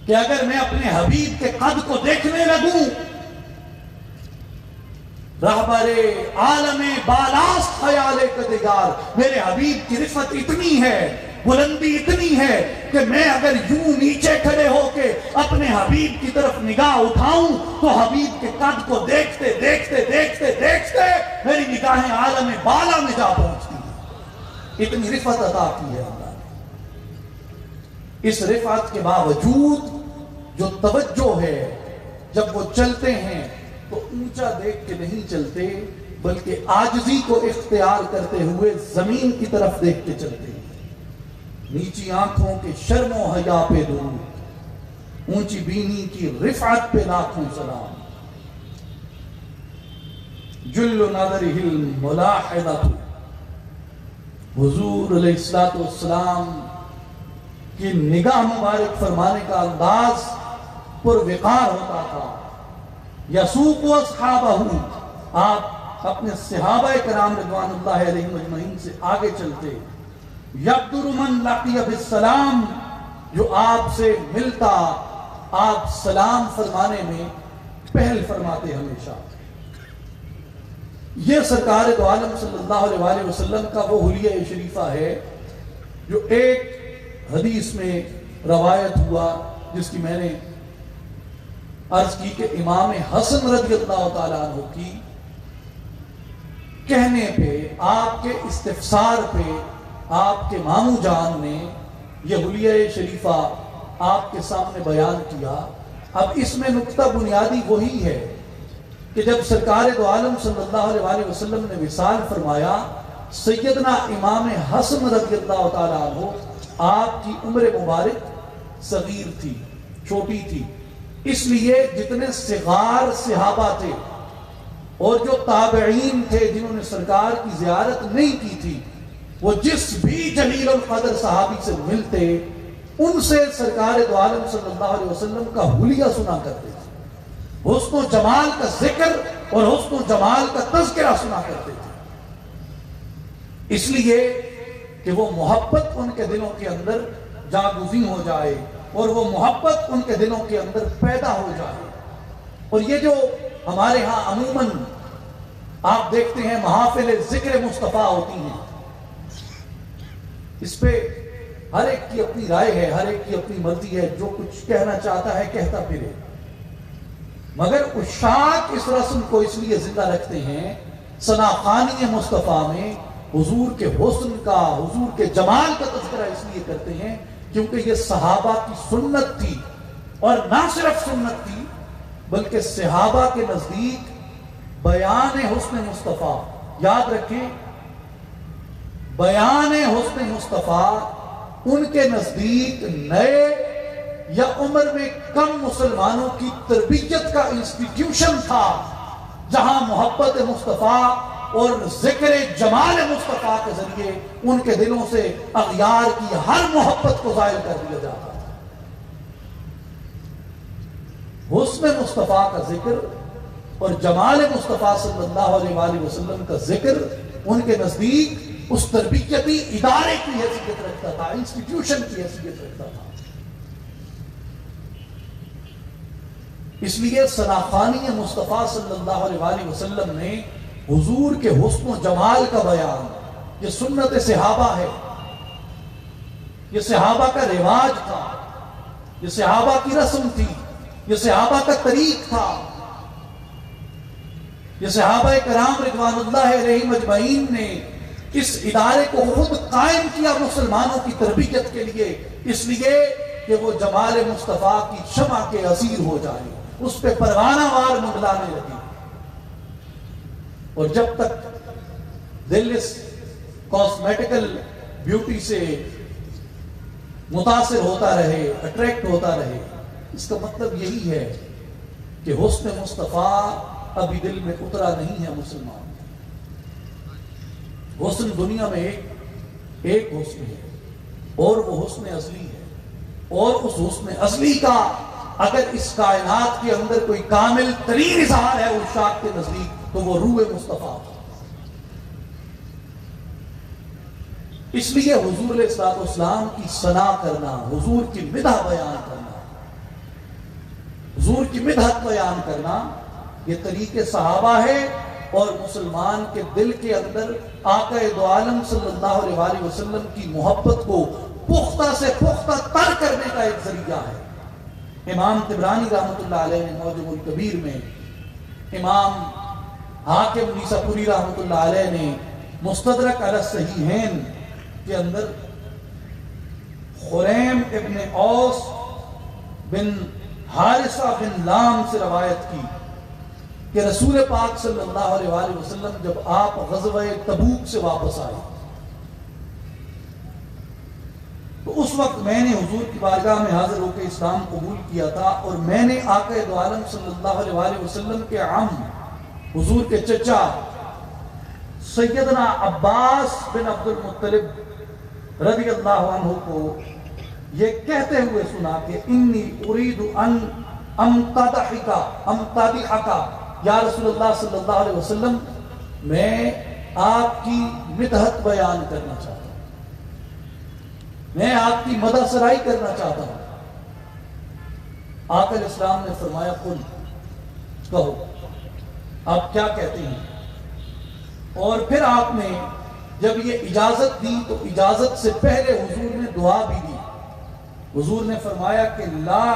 کہ اگر میں اپنے حبیب کے قد کو دیکھنے لگوں، رہبر عالم بالاست خیال قدیار، میرے حبیب کی رفعت اتنی ہے، بلندی اتنی ہے کہ میں اگر یوں نیچے کھڑے ہو کے اپنے حبیب کی طرف نگاہ اٹھاؤں تو حبیب کے قد کو دیکھتے دیکھتے دیکھتے دیکھتے میری نگاہیں عالم بالا میں جا پہنچتی ہیں۔ اتنی رفعت عطا کی ہے اللہ نے۔ اس رفعت کے باوجود جو توجہ ہے، جب وہ چلتے ہیں تو اونچا دیکھ کے نہیں چلتے، بلکہ عاجزی کو اختیار کرتے ہوئے زمین کی طرف دیکھ کے چلتے ہیں۔ نیچی آنکھوں کے شرم و حیا پہ درود، اونچی بینی کی رفعت پہ لاکھوں سلام۔ جل نظرہ الملاحظۃ، حضور علیہ السلام کی نگاہ مبارک فرمانے کا انداز پر وقار ہوتا تھا۔ یسوق اصحابہ، آپ اپنے صحابہ کرام رضوان اللہ علیہم اجمعین سے آگے چلتے۔ یقدر من لقی بالسلام، جو آپ سے ملتا آپ سلام فرمانے میں پہل فرماتے ہمیشہ۔ یہ سرکار دو عالم صلی اللہ علیہ وآلہ وسلم کا وہ حلیہ شریفہ ہے جو ایک حدیث میں روایت ہوا، جس کی میں نے عرض کی کہ امام حسن رضی اللہ تعالیٰ عنہ کی کہنے پہ، آپ کے استفسار پہ آپ کے ماموں جان نے یہ حلیہ شریفہ آپ کے سامنے بیان کیا۔ اب اس میں نقطہ بنیادی وہی ہے کہ جب سرکار دو عالم صلی اللہ علیہ وآلہ وسلم نے وصال فرمایا، سیدنا امام حسن رضی اللہ تعالیٰ عنہ، آپ کی عمر مبارک صغیر تھی، چھوٹی تھی، اس لیے جتنے صغار صحابہ تھے اور جو تابعین تھے جنہوں نے سرکار کی زیارت نہیں کی تھی، وہ جس بھی جلیل القدر صحابی سے ملتے ان سے سرکار دو عالم صلی اللہ علیہ وسلم کا حلیہ سنا کرتے تھے، حسن و جمال کا ذکر اور حسن و جمال کا تذکرہ سنا کرتے تھے، اس لیے کہ وہ محبت ان کے دلوں کے اندر جاگزیں ہو جائے اور وہ محبت ان کے دلوں کے اندر پیدا ہو جائے۔ اور یہ جو ہمارے ہاں عموماً آپ دیکھتے ہیں محافل ذکر مصطفیٰ ہوتی ہیں، اس پہ ہر ایک کی اپنی رائے ہے، ہر ایک کی اپنی مرضی ہے، جو کچھ کہنا چاہتا ہے کہتا پھرے، مگر عشاق اس رسم کو اس لیے زندہ رکھتے ہیں، ثناخوانی مصطفیٰ میں حضور کے حسن کا، حضور کے جمال کا تذکرہ اس لیے کرتے ہیں کیونکہ یہ صحابہ کی سنت تھی، اور نہ صرف سنت تھی بلکہ صحابہ کے نزدیک بیان حسن مصطفیٰ، یاد رکھیں بیان حسن مصطفیٰ ان کے نزدیک نئے یا عمر میں کم مسلمانوں کی تربیت کا انسٹیٹیوشن تھا، جہاں محبت مصطفیٰ اور ذکر جمال مصطفیٰ کے ذریعے ان کے دلوں سے اغیار کی ہر محبت کو ظاہر کر دیا جاتا تھا۔ حسن مصطفیٰ کا ذکر اور جمال مصطفیٰ صلی اللہ علیہ وآلہ وسلم کا ذکر ان کے نزدیک اس تربیتی ادارے کی حیثیت رکھتا تھا، انسٹیٹیوشن کی حیثیت رکھتا تھا۔ اس لیے ثناخوانی مصطفیٰ صلی اللہ علیہ وآلہ وسلم نے حضور کے حسن و جمال کا بیان، یہ سنت صحابہ ہے، یہ صحابہ کا رواج تھا، یہ صحابہ کی رسم تھی، یہ صحابہ کا طریق تھا، یہ صحابہ کرام رضوان اللہ علیہم اجمعین نے اس ادارے کو خود قائم کیا مسلمانوں کی تربیت کے لیے، اس لیے کہ وہ جمال مصطفیٰ کی شمع کے اسیر ہو جائے، اس پہ پروانہ وار منڈلانے لگے۔ اور جب تک دل اس کاسمیٹیکل بیوٹی سے متاثر ہوتا رہے، اٹریکٹ ہوتا رہے، اس کا مطلب یہی ہے کہ حسن مصطفیٰ ابھی دل میں اترا نہیں ہے مسلمان۔ حسن دنیا میں ایک حسن ہے، اور وہ حسن اصلی ہے، اور اس حسن اصلی کا اگر اس کائنات کے اندر کوئی کامل ترین اظہار ہے عشاق کے نزدیک تو وہ روح مصطفیٰ۔ اس لیے حضور علیہ السلام کی ثنا کرنا، حضور کی مدح بیان کرنا، حضور کی مدحت بیان کرنا، یہ طریقے صحابہ ہے، اور مسلمان کے دل کے اندر آقا دو عالم صلی اللہ علیہ وسلم کی محبت کو پختہ سے پختہ تر کرنے کا ایک ذریعہ ہے۔ امام طبرانی رحمۃ اللہ علیہ نے معجم الکبیر میں، امام حاکم نیسابوری رحمۃ اللہ علیہ نے مستدرک علی الصحیحین کے اندر خریم ابن اوس بن حارثہ بن لام سے روایت کی کہ رسول پاک صلی اللہ علیہ وسلم جب آپ غزوہ تبوک سے واپس آئے تو اس وقت میں نے حضور کی بارگاہ میں حاضر ہو کے اسلام قبول کیا تھا، اور میں نے آقا دو عالم صلی اللہ علیہ وسلم کے عم حضور کے چچا سیدنا عباس بن عبد المطلب رضی اللہ عنہ کو یہ کہتے ہوئے سنا کہ انی اريد ان امتدحک یا رسول اللہ صلی اللہ علیہ وسلم، میں آپ کی مدحت بیان کرنا چاہتا ہوں، میں آپ کی مدح سرائی کرنا چاہتا ہوں۔ آقا علیہ السلام نے فرمایا قل، کہو آپ کیا کہتے ہیں؟ اور پھر آپ نے جب یہ اجازت دی تو اجازت سے پہلے حضور نے دعا بھی دی۔ حضور نے فرمایا کہ لا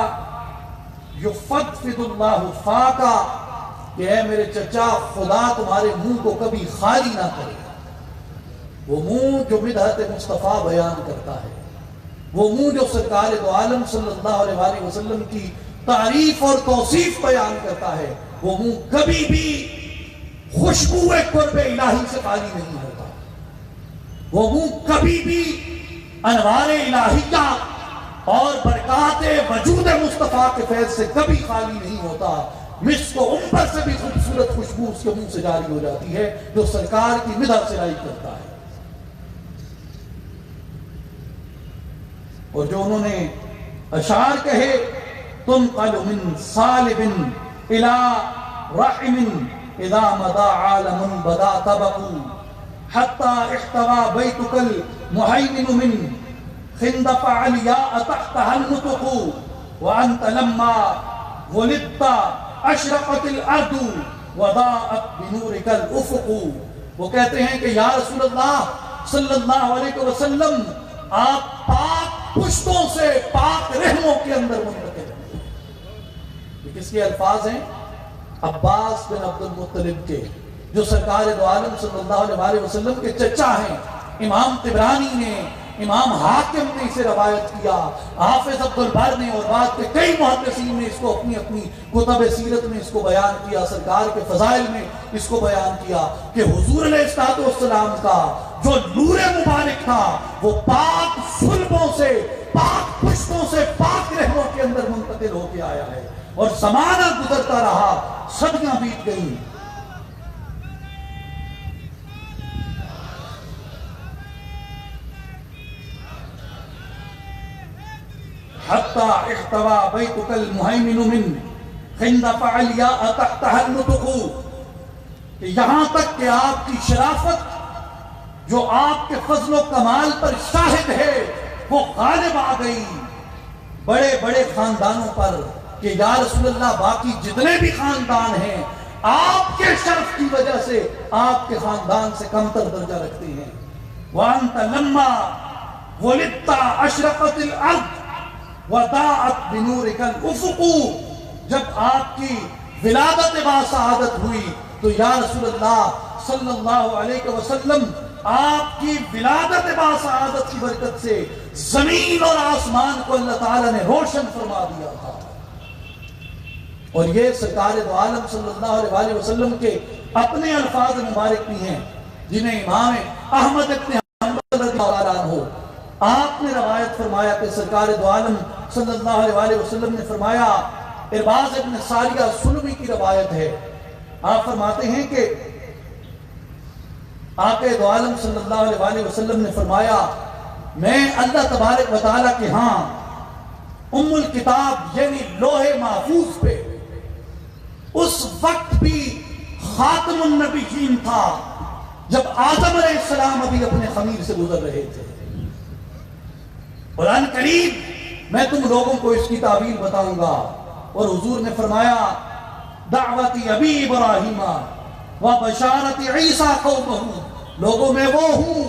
یفدفد اللہ فاکا، کہ اے میرے چچا خدا تمہارے منہ کو کبھی خالی نہ کرے۔ وہ منہ جو مدحت مصطفیٰ بیان کرتا ہے، وہ منہ جو سرکار دو عالم صلی اللہ علیہ وسلم کی تعریف اور توصیف بیان کرتا ہے، وہ منہ کبھی بھی خوشبو قرب الہی سے خالی نہیں ہوتا، وہ منہ کبھی بھی انوار الہیہ اور برکات وجود مصطفیٰ کے فیض سے کبھی خالی نہیں ہوتا۔ مسک و عنبر سے بھی خوبصورت خوشبو اس کے منہ سے جاری ہو جاتی ہے جو سرکار کی مدح سرائی کرتا ہے۔ اور جو انہوں نے اشعار کہے، تنقل من صالب الى رحم اذا مضى عالم بدا طبق حتى احتوى بيتك المهيمن من خندق علياء تحتها النطق وانت لما ولدت اشرقت الارض وضاءت بنورك الافق۔ وہ کہتے ہیں کہ یا رسول اللہ صلی اللہ علیہ وسلم، آپ پاک پشتوں سے پاک رحموں کے اندر منتقل ہیں۔ یہ کس کے الفاظ ہیں؟ عباس بن عبد المطلب کے، جو سرکار دو عالم صلی اللہ علیہ وسلم کے چچا ہیں۔ امام طبرانی نے، امام حاکم نے اسے روایت کیا، حافظ عبد البر نے اور بعد کے کئی محدثین نے اس کو اپنی اپنی کتب سیرت میں اس کو بیان کیا، سرکار کے فضائل میں اس کو بیان کیا کہ حضور علیہ السلام کا جو نور مبارک تھا وہ پاک صلبوں سے، پاک پشتوں سے، پاک رحموں کے اندر منتقل ہو کے آیا ہے، اور زمانہ گزرتا رہا، صدیاں بیت گئیں، حتی احتوى بیتک المہیمن من خندق علیاء تحتها النطق، کہ یہاں تک کہ آپ کی شرافت جو آپ کے فضل و کمال پر شاہد ہے وہ غالب آ گئی بڑے بڑے خاندانوں پر، کہ یا رسول اللہ باقی جتنے بھی خاندان ہیں آپ کے شرف کی وجہ سے آپ کے خاندان سے کمتر درجہ رکھتے ہیں۔ وَأَنْتَ لَمَّا وَلِدْتَ أَشْرَقَتِ الْأَرْضِ وَضَاءَتْ بِنُورِكَ الْأُفُقُ، جب آپ کی ولادت با سعادت ہوئی تو یا رسول اللہ صلی اللہ علیہ وسلم آپ کی ولادت باسعادت کی برکت سے زمین اور آسمان کو اللہ تعالیٰ نے روشن فرما دیا تھا. اور یہ سرکار دو عالم صلی اللہ علیہ وسلم کے اپنے الفاظ مبارک بھی ہیں جنہیں امام احمد ابن حنبل رضی اللہ عنہ آپ نے روایت فرمایا کہ سرکار دو عالم صلی اللہ علیہ وسلم نے فرمایا، ارباز ابن ساریہ سلمی کی روایت ہے، آپ فرماتے ہیں کہ آقا دو عالم صلی اللہ علیہ وسلم نے فرمایا، میں اللہ تبارک و تعالیٰ کے ہاں ام الکتاب یعنی لوح محفوظ پہ اس وقت بھی خاتم النبیین تھا جب آدم علیہ السلام ابھی اپنے خمیر سے گزر رہے تھے. قرآن قریب میں تم لوگوں کو اس کی تعبیر بتاؤں گا. اور حضور نے فرمایا، دعوت ابی ابراہیم و بشارت عیسیٰ قومہ، لوگوں میں وہ ہوں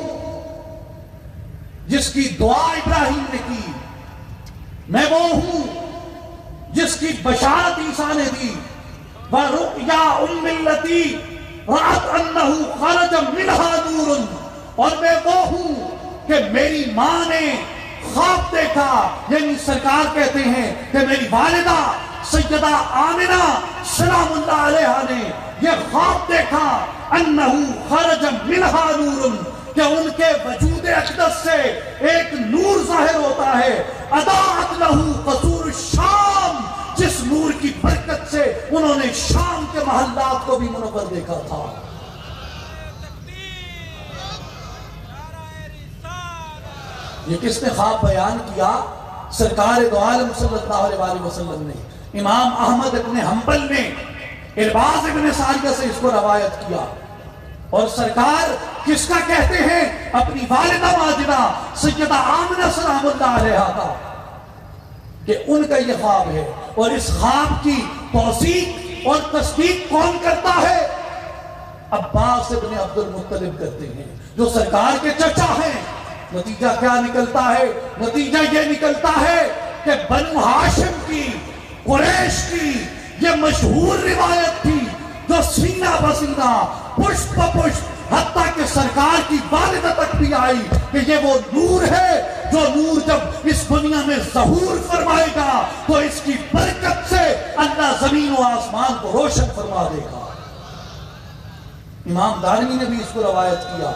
جس کی دعا ابراہیم نے کی، میں وہ ہوں جس کی بشارت عیسیٰ نے دی. وَرُؤْيَا أُمِّ الَّتِي رَأَتْ أَنَّهُ خَرَجَ مِنْهَا نُورٌ، اور میں وہ ہوں کہ میری ماں نے خواب دیکھا، یعنی سرکار کہتے ہیں کہ میری والدہ سیدہ آمنہ سلام اللہ علیہ نے یہ خواب دیکھا، أَنَّهُ خَرَجَ مِنْهَا نُورٌ، کہ ان کے وجود اقدس سے ایک نور ظاہر ہوتا ہے. اضاءت لَهُ قصور الشام، جس نور کی برکت سے انہوں نے شام کے محلات کو بھی منور دیکھا تھا. یہ کس نے خواب بیان کیا؟ سرکار دو عالم صلی اللہ علیہ وسلم نے. امام احمد ابن حنبل نے ارباز ابن ساریہ سے اس کو روایت کیا. اور سرکار کس کا کہتے ہیں؟ اپنی والدہ ماجدہ سیدہ آمنہ سلام اللہ علیہ کا، کہ ان کا یہ خواب ہے. اور اس خواب کی توثیق اور تصدیق کون کرتا ہے؟ عباس ابن عبد المطلب کرتے ہیں جو سرکار کے چچا ہیں. نتیجہ کیا نکلتا ہے؟ نتیجہ یہ نکلتا ہے کہ بنو ہاشم کی، قریش کی یہ مشہور روایت تھی جو سینہ بسینہ پشت پشت حتیٰ کہ سرکار کی والدہ تک بھی آئی کہ یہ وہ نور ہے جو نور جب اس دنیا میں ظہور فرمائے گا تو اس کی برکت سے اللہ زمین و آسمان کو روشن فرما دے گا. امام دارمی نے بھی اس کو روایت کیا.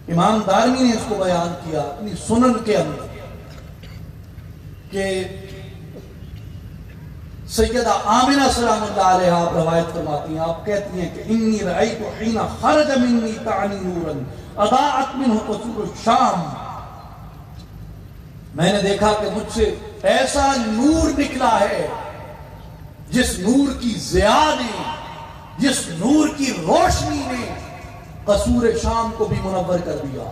امام دارمی نے اس کو بیان کیا اپنی سنن کے اندر کہ سیدہ آمنہ سلام اللہ علیہ آپ روایت فرماتی ہیں، آپ کہتی ہیں کہ انی رأیت حین خرج منی تعنی نورا اضاءت منہ قصور الشام، میں نے دیکھا کہ مجھ سے ایسا نور نکلا ہے جس نور کی ضیاء نے، جس نور کی روشنی نے قصور شام کو بھی منور کر دیا.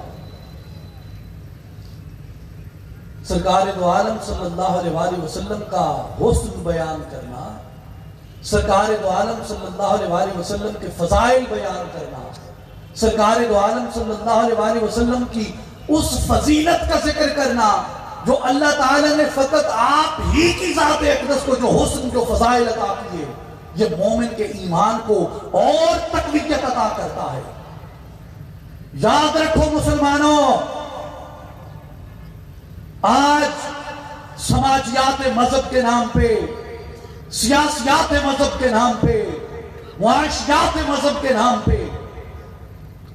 سرکار دو عالم صلی اللہ علیہ وسلم کا حسن بیان کرنا، سرکار دو عالم صلی اللہ علیہ وسلم کے فضائل بیان کرنا، سرکار دو عالم صلی اللہ علیہ وسلم کی اس فضیلت کا ذکر کرنا جو اللہ تعالیٰ نے فقط آپ ہی کی ذات اقدس کو جو حسن جو فضائل عطا کیے، یہ مومن کے ایمان کو اور تقویت عطا کرتا ہے. یاد رکھو مسلمانوں، آج سماجیات مذہب کے نام پہ، سیاسیات مذہب کے نام پہ، معاشیات مذہب کے نام پہ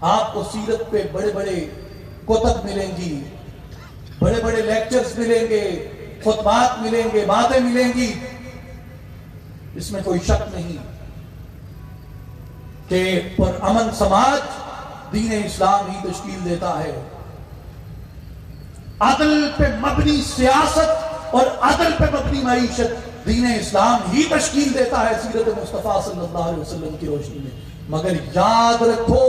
آپ کو سیرت پہ بڑے بڑے کتب ملیں گی، بڑے بڑے لیکچرز ملیں گے، خطبات ملیں گے، باتیں ملیں گی. اس میں کوئی شک نہیں کہ پرامن سماج دین اسلام ہی تشکیل دیتا ہے. عدل پہ مبنی سیاست اور عدل پہ مبنی معیشت دین اسلام ہی تشکیل دیتا ہے سیرت مصطفیٰ صلی اللہ علیہ وسلم کی روشنی میں. مگر یاد رکھو،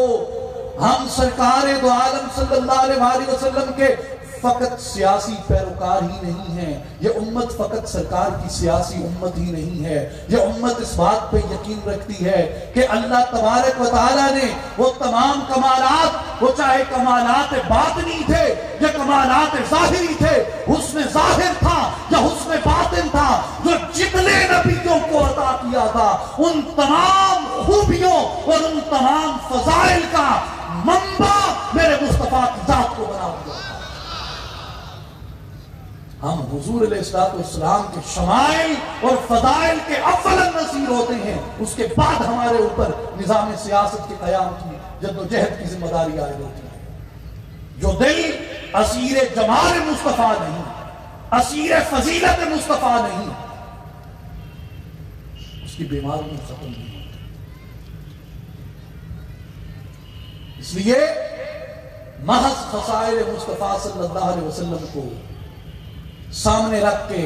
ہم سرکار دو عالم صلی اللہ علیہ وسلم کے فقط سیاسی پیروکار ہی نہیں ہے، یہ امت فقط سرکار کی سیاسی امت ہی نہیں ہے، یہ امت اس بات پہ یقین رکھتی ہے کہ اللہ تبارک و تعالیٰ نے وہ تمام کمالات، وہ چاہے کمالات باطنی تھے یا کمالات ظاہری تھے، حسن ظاہر تھا یا حسن باطن تھا، جو جتنے نبیوں کو عطا کیا تھا، ان تمام خوبیوں اور ان تمام فضائل کا منبع میرے مصطفیٰ کی ذات کو بنا دیا تھا۔ ہم حضور علیہ السلام کے شمائل اور فضائل کے اول نصیر ہوتے ہیں، اس کے بعد ہمارے اوپر نظام سیاست کے قیام کی جدوجہد کی ذمہ داری عائد ہوتی ہے۔ جو دل اسیر جمال مصطفیٰ نہیں، اسیر فضیلت مصطفیٰ نہیں، اس کی بیماری ختم نہیں ہوتی۔ اس لیے محض خصائل مصطفیٰ صلی اللہ علیہ وسلم کو سامنے رکھ کے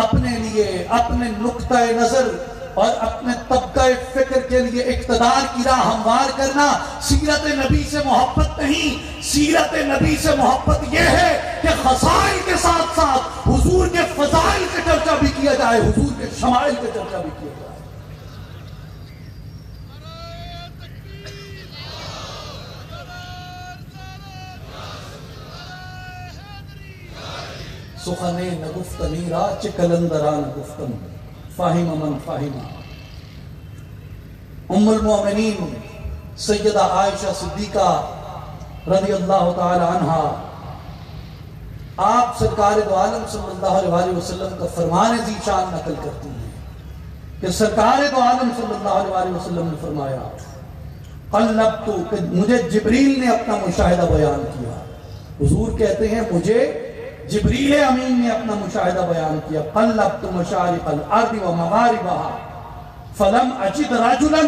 اپنے لیے، اپنے نقطہ نظر اور اپنے طبقہ فکر کے لیے اقتدار کی راہ ہموار کرنا سیرت نبی سے محبت نہیں۔ سیرت نبی سے محبت یہ ہے کہ خصائل کے ساتھ ساتھ حضور کے فضائل کا چرچا بھی کیا جائے، حضور کے شمائل کا چرچا بھی کیا جائے۔ سخنے نگفتنی را چکلندران گفتن فاہم من فاہم۔ ام المؤمنین سیدہ عائشہ صدیقہ رضی اللہ تعالی عنہا آپ سرکار دو عالم صلی اللہ علیہ وسلم کا فرمان ذیشان نقل کرتی ہیں کہ سرکار دو عالم صلی اللہ علیہ وسلم نے فرمایا قلبتو، کہ مجھے جبریل نے اپنا مشاہدہ بیان کیا۔ حضور کہتے ہیں مجھے جبریل امین نے اپنا مشاہدہ بیان کیا۔ قلبت مشارق الارض و مغاربها فلم اجد رجلا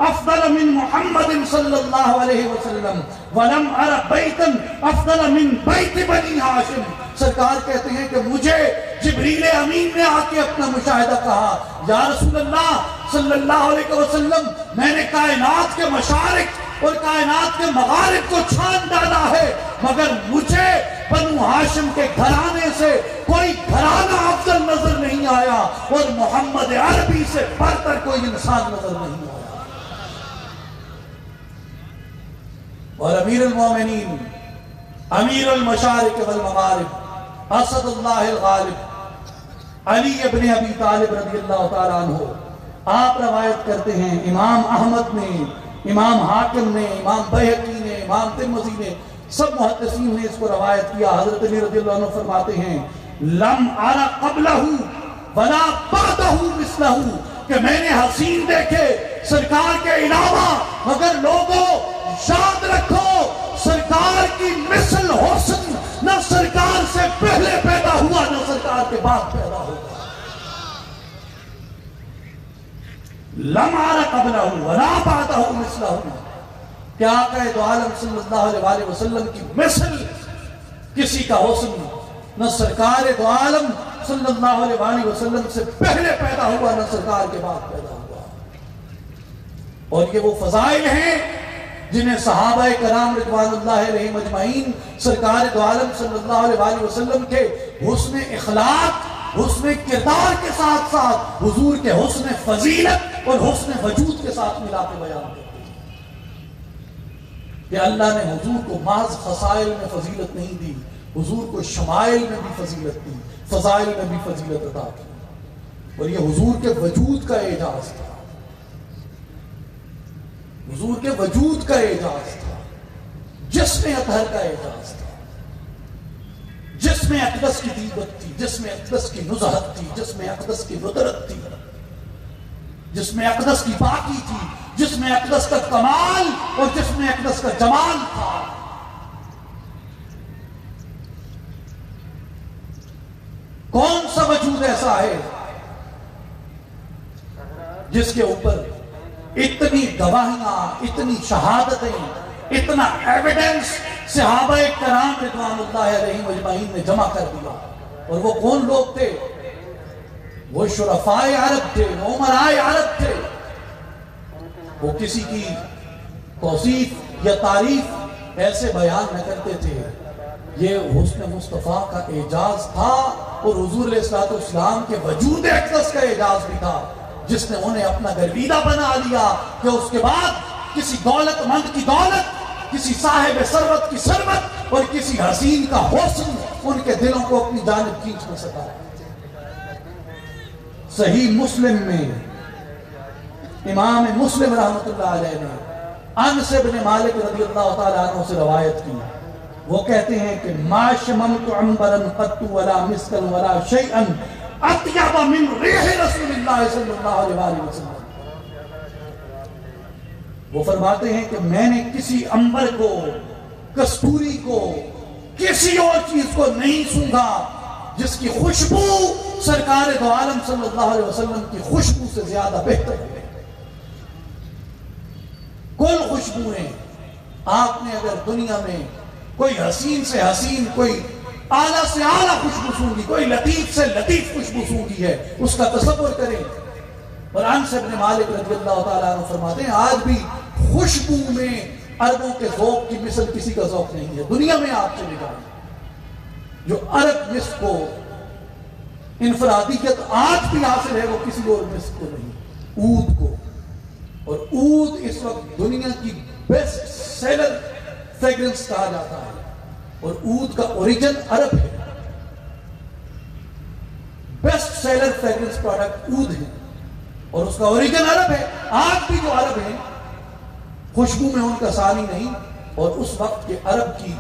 افضل من محمد صلی اللہ علیہ وسلم ولم ار بیتا افضل من بیت بنی ہاشم۔ سرکار کہتے ہیں کہ مجھے جبریل امین نے آ کے اپنا مشاہدہ کہا، یا رسول اللہ صلی اللہ علیہ وسلم، میں نے کائنات کے مشارق اور کائنات کے مغارب کو چھان ڈالا ہے، مگر مجھے بنو ہاشم کے گھرانے سے کوئی گھرانہ افضل نظر نہیں آیا، اور محمد عربی سے برتر کوئی انسان نظر نہیں آیا۔ اور امیر المومنین، امیر المشارق والمغارب، اسد اللہ الغالب، علی ابن ابی طالب رضی اللہ تعالیٰ عنہ، آپ روایت کرتے ہیں، امام احمد نے، امام حاکم نے، امام بہقی نے، امام ترمذی نے، سب محدثین نے اس کو روایت کیا۔ حضرت علی رضی اللہ عنہ فرماتے ہیں لم ارى قبلہ ولا بعدہ مثلہ، کہ میں نے حسین دیکھے سرکار کے علاوہ، مگر لوگوں یاد رکھو سرکار کی مثل حسن نہ سرکار سے پہلے پیدا ہوا نہ سرکار کے بعد پیدا ہوگا۔ لم ارى قبلہ ولا بعدہ مثلہ، کہ آقا دو عالم صلی اللہ علیہ وسلم کی مثل کسی کا حسن نہ سرکار دو عالم صلی اللہ علیہ وسلم سے پہلے پیدا ہوا نہ سرکار کے بعد پیدا ہوا۔ اور یہ وہ فضائل ہیں جنہیں صحابہ کرام رضوان اللہ علیہم اجمعین سرکار دو عالم صلی اللہ علیہ وسلم کے حسن اخلاق، حسن کردار کے ساتھ ساتھ حضور کے حسن فضیلت اور حسن وجود کے ساتھ ملا کے بیان کرتے ہیں کہ اللہ نے حضور کو محض خصائل میں فضیلت نہیں دی، حضور کو شمائل میں بھی فضیلت دی، فضائل میں بھی فضیلت عطا کی، اور یہ حضور کے وجود کا اعجاز تھا، حضور کے وجود کا اعجاز تھا، جسم اطہر کا اعجاز تھا، جسم اقدس کی طیبت تھی، جسم اقدس کی نزہت تھی، جسم اقدس کی ندرت تھی، جسم اقدس کی پاکی تھی، جسم اقدس کا کمال اور جسم اقدس کا جمال تھا۔ کون سا وجود ایسا ہے جس کے اوپر اتنی گواہیاں، اتنی شہادتیں، اتنا ایویڈنس صحابہ کرام رضوان اللہ علیہم اجمعین نے جمع کر دیا؟ اور وہ کون لوگ تھے؟ وہ شرفاء عرب تھے، عمراء عرب تھے۔ وہ کسی کی توصیف یا تعریف ایسے بیان نہ کرتے تھے یہ حسن مصطفیٰ کا اعجاز تھا اور حضور علیہ الصلوۃ والسلام کے وجود اقدس کا اعجاز بھی تھا، جس نے انہیں اپنا گرویدہ بنا لیا کہ اس کے بعد کسی دولت مند کی دولت، کسی صاحب ثروت کی ثروت اور کسی حسین کا حسن ان کے دلوں کو اپنی جانب کھینچ نہ سکا۔ صحیح مسلم میں امام مسلم رحمۃ اللہ علیہ نے انس بن مالک رضی اللہ تعالیٰ عنہ سے روایت کی، وہ کہتے ہیں کہ ما شممت عنبرا قط ولا مسکا ولا شیئا اطیب من ریح رسول اللہ صلی اللہ علیہ وسلم۔ وہ فرماتے ہیں کہ میں نے کسی عنبر کو، کستوری کو، کسی اور چیز کو نہیں سونگھا جس کی خوشبو سرکار دو عالم صلی اللہ علیہ وسلم کی خوشبو سے زیادہ بہتر ہے۔ کل خوشبوئیں آپ نے اگر دنیا میں کوئی حسین سے حسین، کوئی اعلیٰ سے اعلیٰ خوشبو سونگی، کوئی لطیف سے لطیف خوشبو سونگی ہے، اس کا تصور کریں۔ اور انس بن مالک رضی اللہ تعالیٰ عنہ فرماتے ہیں آج بھی خوشبو میں عربوں کے ذوق کی مثل کسی کا ذوق نہیں ہے۔ دنیا میں آپ چلے جائیں، جو عرب مسک کو انفرادیت آج بھی حاصل ہے وہ کسی اور مسک کو نہیں، عود کو۔ اور عود اس وقت دنیا کی بیسٹ سیلر فریگرنس کہا جاتا ہے، اور عود کا اوریجن عرب ہے۔ بیسٹ سیلر فریگرنس پروڈکٹ عود ہے اور اس کا اوریجن عرب ہے۔ آج بھی جو عرب ہیں خوشبو میں ان کا ثانی نہیں، اور اس وقت کے عرب کی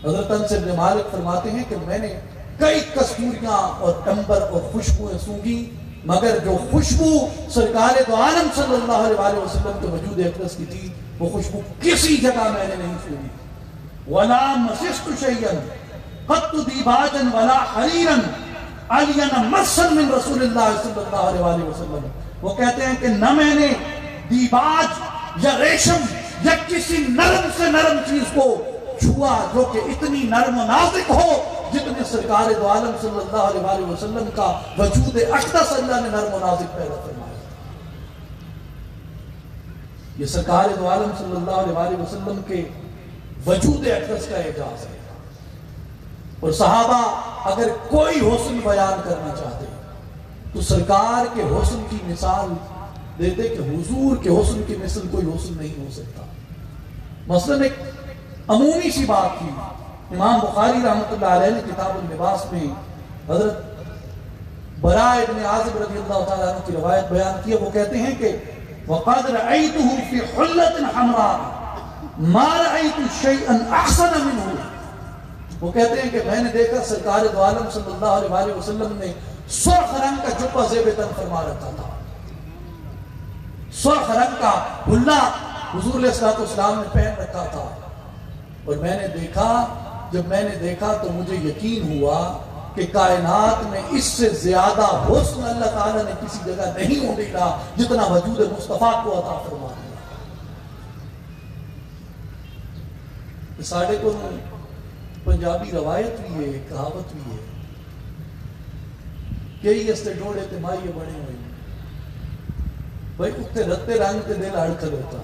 حضرت انس بن مالک فرماتے ہیں کہ میں نے کئی کستوریاں اور عنبر اور خوشبوئیں سونگی، مگر جو خوشبو سرکار دو عالم صلی اللہ علیہ وسلم کے وجود اقدس کی تھی وہ خوشبو کسی جگہ میں نے نہیں سونگی۔ ولا مسست شیئا قط دیباجا ولا حریرا علیا مسا من رسول اللہ صلی اللہ علیہ وسلم۔ وہ کہتے ہیں کہ نہ میں نے دیباج یا ریشم یا کسی نرم سے نرم چیز کو چھوا جو کہ اتنی نرم و نازک ہو جتنے سرکار دو عالم صلی اللہ علیہ وسلم کا وجود اقدس اللہ نے نرم و نازک پیدا فرمایا۔ یہ سرکار دو عالم صلی اللہ علیہ وسلم کے وجود اقدس کا اعجاز ہے۔ اور صحابہ اگر کوئی حسن بیان کرنا چاہتے تو سرکار کے حسن کی مثال دیتے کہ حضور کے حسن کی مثل کوئی حسن نہیں ہو سکتا۔ مثلا ایک عمومی سی بات تھی، امام بخاری رحمۃ اللہ علیہ نے کتاب اللباس میں حضرت براء ابن عازب رضی اللہ تعالیٰ عنہ کی روایت بیان کی ہے۔ وہ کہتے ہیں کہ وَقَدْ رَأَيْتُهُ فِي حُلَّةٍ حَمْرَاءٍ مَا رَأَيْتُ شَيْئًا أَحْسَنَ مِنْهُ۔ وہ کہتے ہیں کہ میں نے دیکھا سرکار دو عالم صلی اللہ علیہ وسلم نے سرخ رنگ کا جبہ زیب تن فرما رکھا تھا، سرخ رنگ کا حلہ حضور علیہ الصلوۃ والسلام نے پہن رکھا تھا۔ اور میں نے دیکھا، جب میں نے دیکھا تو مجھے یقین ہوا کہ کائنات میں اس سے زیادہ حسن اللہ تعالیٰ نے کسی جگہ نہیں ہو ڈالا جتنا وجود مصطفیٰ کو عطا فرما دیا۔ ساڑھے کو پنجابی روایت بھی ہے، کہاوت بھی ہے، کئی اس تے ڈوڑے تے مائیے بنے ہوئے بھائی اتنے رتے رنگ تے دل اڑکھل ہوتا،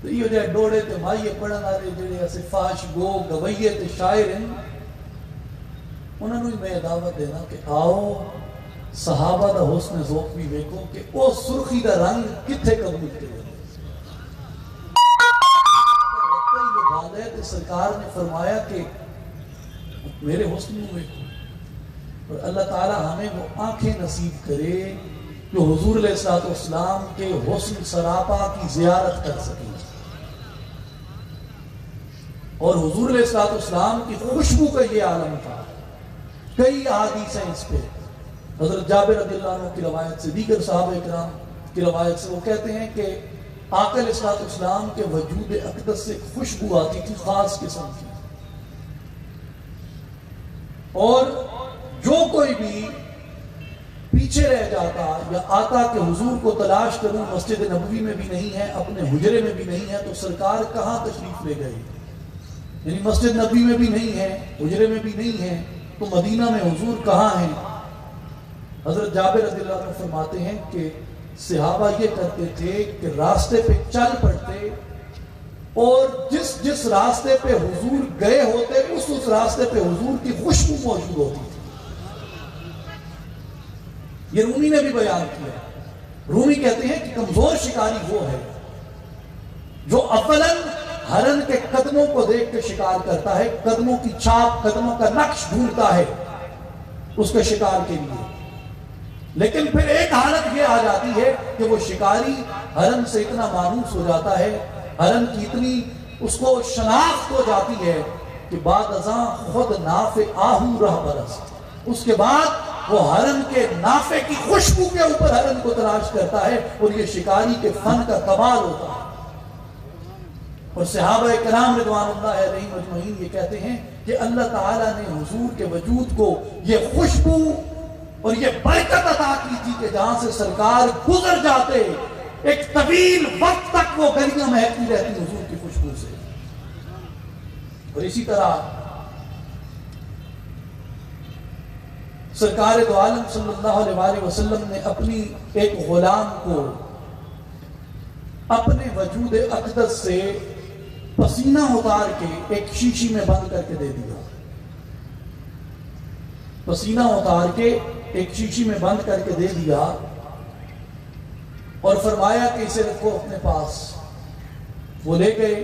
تو یہ جو ڈوڑے تے مائیے پڑھن والے جڑے ایسے فاش گو گویے تے شاعر ہیں، انہوں نے میں دعوت دینا کہ آؤ صحابہ دا حسن ذوق بھی دیکھو کہ او سرخی دا رنگ کتھے قبول کرے۔ سرکار نے فرمایا کہ میرے حسن میں دیکھو، اور اللہ تعالی ہمیں وہ آنکھیں نصیب کرے جو حضور علیہ الصلوۃ والسلام کے حسن سراپا کی زیارت کر سکیں۔ اور حضور علیہ الصلوۃ والسلام کی خوشبو کا یہ عالم تھا۔ کئی احادیث ہیں اس پہ، حضرت جابر رضی اللہ عنہ کی روایت سے، دیگر صحابہ کرام کی روایت سے، وہ کہتے ہیں کہ آقا علیہ الصلوۃ والسلام کے وجود اقدس سے خوشبو آتی تھی خاص قسم کی، اور جو کوئی بھی پیچھے رہ جاتا یا آتا کہ حضور کو تلاش کروں، مسجد نبوی میں بھی نہیں ہے، اپنے حجرے میں بھی نہیں ہے، تو سرکار کہاں تشریف لے گئے؟ یعنی مسجد نبوی میں بھی نہیں ہے، حجرے میں بھی نہیں ہے، تو مدینہ میں حضور کہاں ہیں؟ حضرت جابر رضی اللہ عنہ فرماتے ہیں کہ صحابہ یہ کرتے تھے کہ راستے پہ چل پڑتے اور جس جس راستے پہ حضور گئے ہوتے اس راستے پہ حضور کی خوشبو موجود ہوتی تھی. یہ رومی نے بھی بیان کیا. رومی کہتے ہیں کہ کمزور شکاری وہ ہے جو اولاً ہرن کے قدموں کو دیکھ کے شکار کرتا ہے، قدموں کی چھاپ، قدموں کا نقش ڈھونڈتا ہے اس کے شکار کے لیے. لیکن پھر ایک حالت یہ آ جاتی ہے کہ وہ شکاری ہرن سے اتنا مانوس ہو جاتا ہے، ہرن کی اتنی اس کو شناخت ہو جاتی ہے کہ بعد ازاں خود نافع آہو رہ برست. اس کے بعد وہ ہرن کے نافع کی خوشبو کے اوپر ہرن کو تلاش کرتا ہے، اور یہ شکاری کے فن کا کمال ہوتا ہے. اور صحابہ کرام رضوان اللہ علیہم اجمعین یہ کہتے ہیں کہ اللہ تعالیٰ نے حضور کے وجود کو یہ خوشبو اور یہ برکت عطا کی تھی کہ جہاں سے سرکار گزر جاتے ایک طویل وقت تک وہ گلیاں مہکتی رہتی حضور کی خوشبو سے. اور اسی طرح سرکار دو عالم صلی اللہ علیہ وسلم نے اپنی ایک غلام کو اپنے وجود اقدس سے پسینہ اتار کے ایک شیشی میں بند کر کے دے دیا. پسینہ اتار کے ایک شیشی میں بند کر کے دے دیا اور فرمایا کہ اسے رکھو اپنے پاس. وہ لے گئے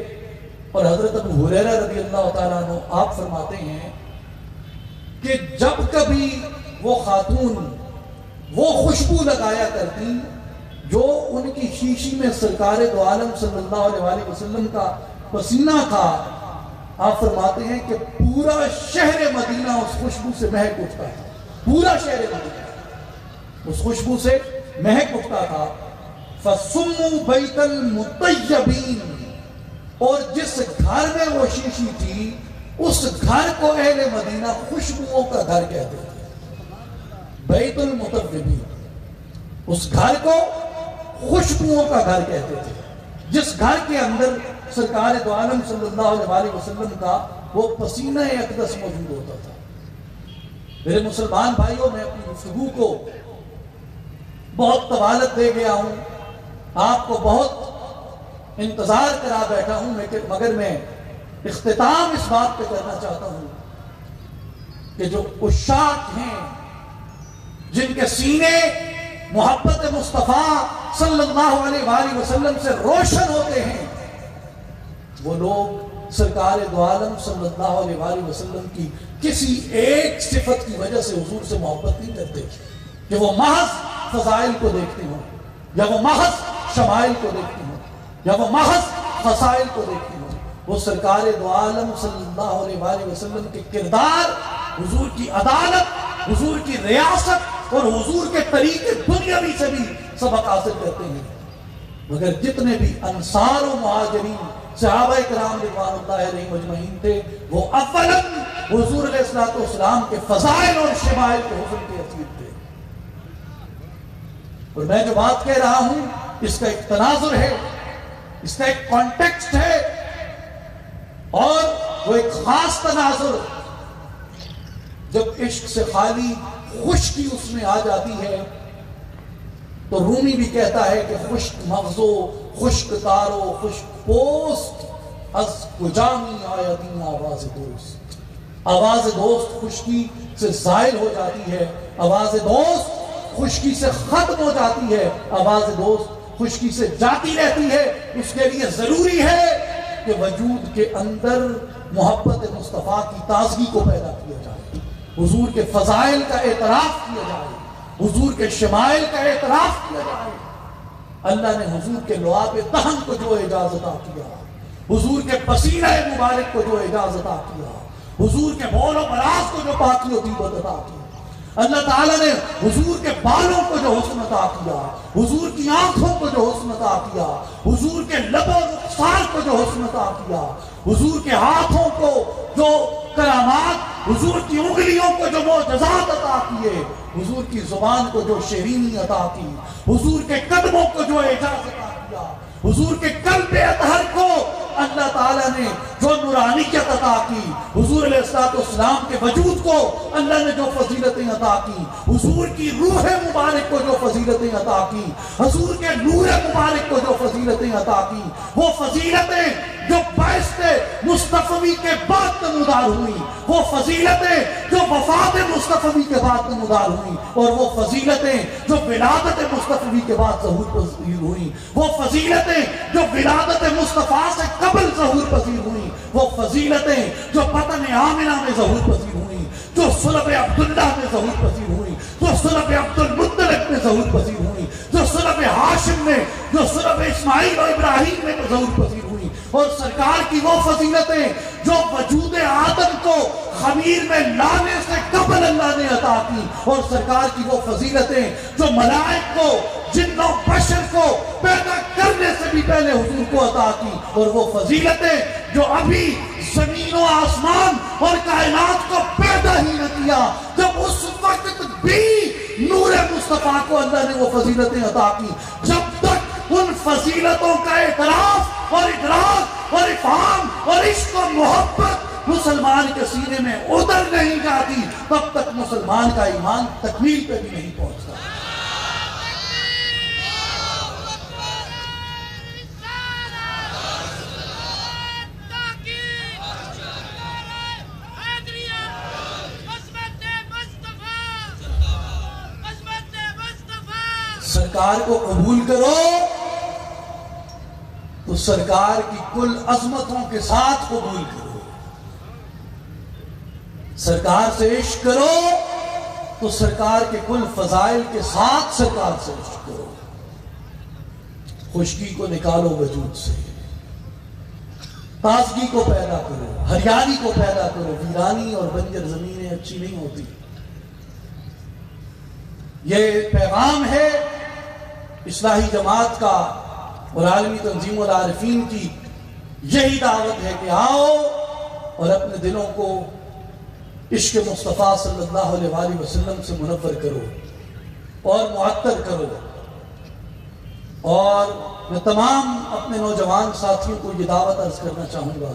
اور حضرت ابو ہریرہ رضی اللہ تعالیٰ عنہ آپ فرماتے ہیں کہ جب کبھی وہ خاتون وہ خوشبو لگایا کرتی جو ان کی شیشی میں سرکار دو عالم صلی اللہ علیہ وسلم کا پسینہ تھا، آپ فرماتے ہیں کہ پورا شہر مدینہ اس خوشبو سے مہک اٹھتا تھا. پورا شہر مدینہ اس خوشبو سے مہک اٹھتا تھا. فَسُمُّوا بَيْتَ الْمُطَيَّبِينَ، اور جس گھر میں وہ شیشی تھی اس گھر کو اہل مدینہ خوشبوؤں کا گھر کہتے تھے. بیت المطیبین، اس گھر کو خوشبوؤں کا گھر کہتے تھے، جس گھر کے اندر سرکار دو عالم صلی اللہ علیہ وسلم کا وہ پسینہ اقدس موجود ہوتا تھا. میرے مسلمان بھائیوں، میں اپنی گفتگو کو بہت طوالت دے گیا ہوں، آپ کو بہت انتظار کرا بیٹھا ہوں، مگر میں اختتام اس بات پہ کرنا چاہتا ہوں کہ جو عشاق ہیں جن کے سینے محبت مصطفیٰ صلی اللہ علیہ وآلہ وسلم سے روشن ہوتے ہیں، وہ لوگ سرکار دو عالم صلی اللہ علیہ وآلہ وسلم کی کسی ایک صفت کی وجہ سے حضور سے محبت نہیں کرتے کہ وہ محض فضائل کو دیکھتے ہوں، یا وہ محض شمائل کو دیکھتے ہوں، یا وہ محض فضائل کو دیکھتے ہوں. وہ سرکار دو عالم صلی اللہ علیہ وآلہ وسلم کے کردار، حضور کی عدالت، حضور کی ریاست اور حضور کے طریقے دنیاوی سے بھی سبق حاصل کرتے ہیں. مگر جتنے بھی انصار و مہاجرین صحابہ کرام رضوان اللہ علیہم اجمعین تھے، وہ اولاً حضور علیہ السلام کے فضائل اور شمائل کے حسن کے اسیر تھے. اور میں جو بات کہہ رہا ہوں اس کا ایک تناظر ہے، اس کا ایک کانٹیکسٹ ہے، اور وہ ایک خاص تناظر جب عشق سے خالی خشکی اس میں آ جاتی ہے تو رومی بھی کہتا ہے کہ خشک مغزو، خشک تارو، خشک پوست، از کجامی آیدین آواز دوست. آواز دوست خشکی سے زائل ہو جاتی ہے، آواز دوست خشکی سے ختم ہو جاتی ہے، آواز دوست خشکی سے جاتی رہتی ہے. اس کے لیے ضروری ہے کہ وجود کے اندر محبت مصطفیٰ کی تازگی کو پیدا کیا جائے، حضور کے فضائل کا اعتراف کیا جائے، حضور کے شمائل کا اعتراف کیا جائے. اللہ نے حضور کے لعاب دہن کو جو اجازت عطا کیا، حضور کے پسینہ مبارک کو جو اجازت عطا کیا، حضور کے بول و براز کو جو پاکی و طیبت عطا کیا، اللہ تعالیٰ نے حضور کے بالوں کو جو حسن عطا کیا، حضور کی آنکھوں کو جو حسن عطا کیا، حضور کے لب و رخسار کو جو حسن عطا کیا، حضور کے ہاتھوں کو جو کرامات، حضور کی انگلیوں کو جو معجزات عطا کیے، حضور کی زبان کو جو شیرینی عطا کی، حضور کے قدموں کو جو اعجاز عطا کیا، حضور کے قلب اطہر کو اللہ تعالیٰ نے جو نورانیت عطا کی، حضور علیہ السلام کے وجود کو اللہ نے جو فضیلتیں عطا کی، حضور کی روح مبارک کو جو فضیلتیں عطا کی، حضور کے نور مبارک کو جو فضیلتیں عطا کی، وہ فضیلتیں جو بعثت مصطفی کے بعد نمودار ہوئی، وہ فضیلتیں جو وفات مصطفی کے بعد نمودار ہوئی، اور وہ فضیلتیں جو ولادت مصطفی کے بعد ظہور پذیر ہوئی، وہ فضیلتیں جو ولادت مصطفیٰ سے قبل ظہور پذیر ہوئی، وہ فضیلتیں جو بطن آمنہ میں ظہور پذیر ہوئی، جو صلب عبداللہ میں ظہور پذیر ہوئی، جو صلب عبد المطلب میں ظہور پذیر ہوئی، جو صلب ہاشم میں، جو صلب اسماعیل و ابراہیم میں ظہور پذیر ہوئی، اور سرکار کی وہ فضیلتیں جو وجود آدم کو خمیر میں لانے سے قبل اللہ نے عطا کی، اور سرکار کی وہ فضیلتیں جو ملائک کو، جن و بشر کو پیدا کرنے سے بھی پہلے حضور کو عطا کی، اور وہ فضیلتیں جو ابھی زمین و آسمان اور کائنات کو پیدا ہی نہ کیا، جب اس وقت بھی نور مصطفیٰ کو اللہ نے وہ فضیلتیں عطا کی، جب تک ان فضیلتوں کا اعتراف اور ادراک اور افہام اور عشق و محبت مسلمان کے سینے میں اتر نہیں جاتی، تب تک مسلمان کا ایمان تکمیل پہ بھی نہیں پہنچتا۔ سرکار کو قبول کرو تو سرکار کی کل عظمتوں کے ساتھ قبول کرو، سرکار سے عشق کرو تو سرکار کے کل فضائل کے ساتھ سرکار سے عشق کرو، خشکی کو نکالو وجود سے، تازگی کو پیدا کرو، ہریالی کو پیدا کرو، ویرانی اور بنجر زمینیں اچھی نہیں ہوتی۔ یہ پیغام ہے اصلاحی جماعت کا اور عالمی تنظیم العارفین کی، یہی دعوت ہے کہ آؤ اور اپنے دلوں کو عشق مصطفیٰ صلی اللہ علیہ وآلہ وسلم سے منور کرو اور معطر کرو۔ اور میں تمام اپنے نوجوان ساتھیوں کو یہ دعوت عرض کرنا چاہوں گا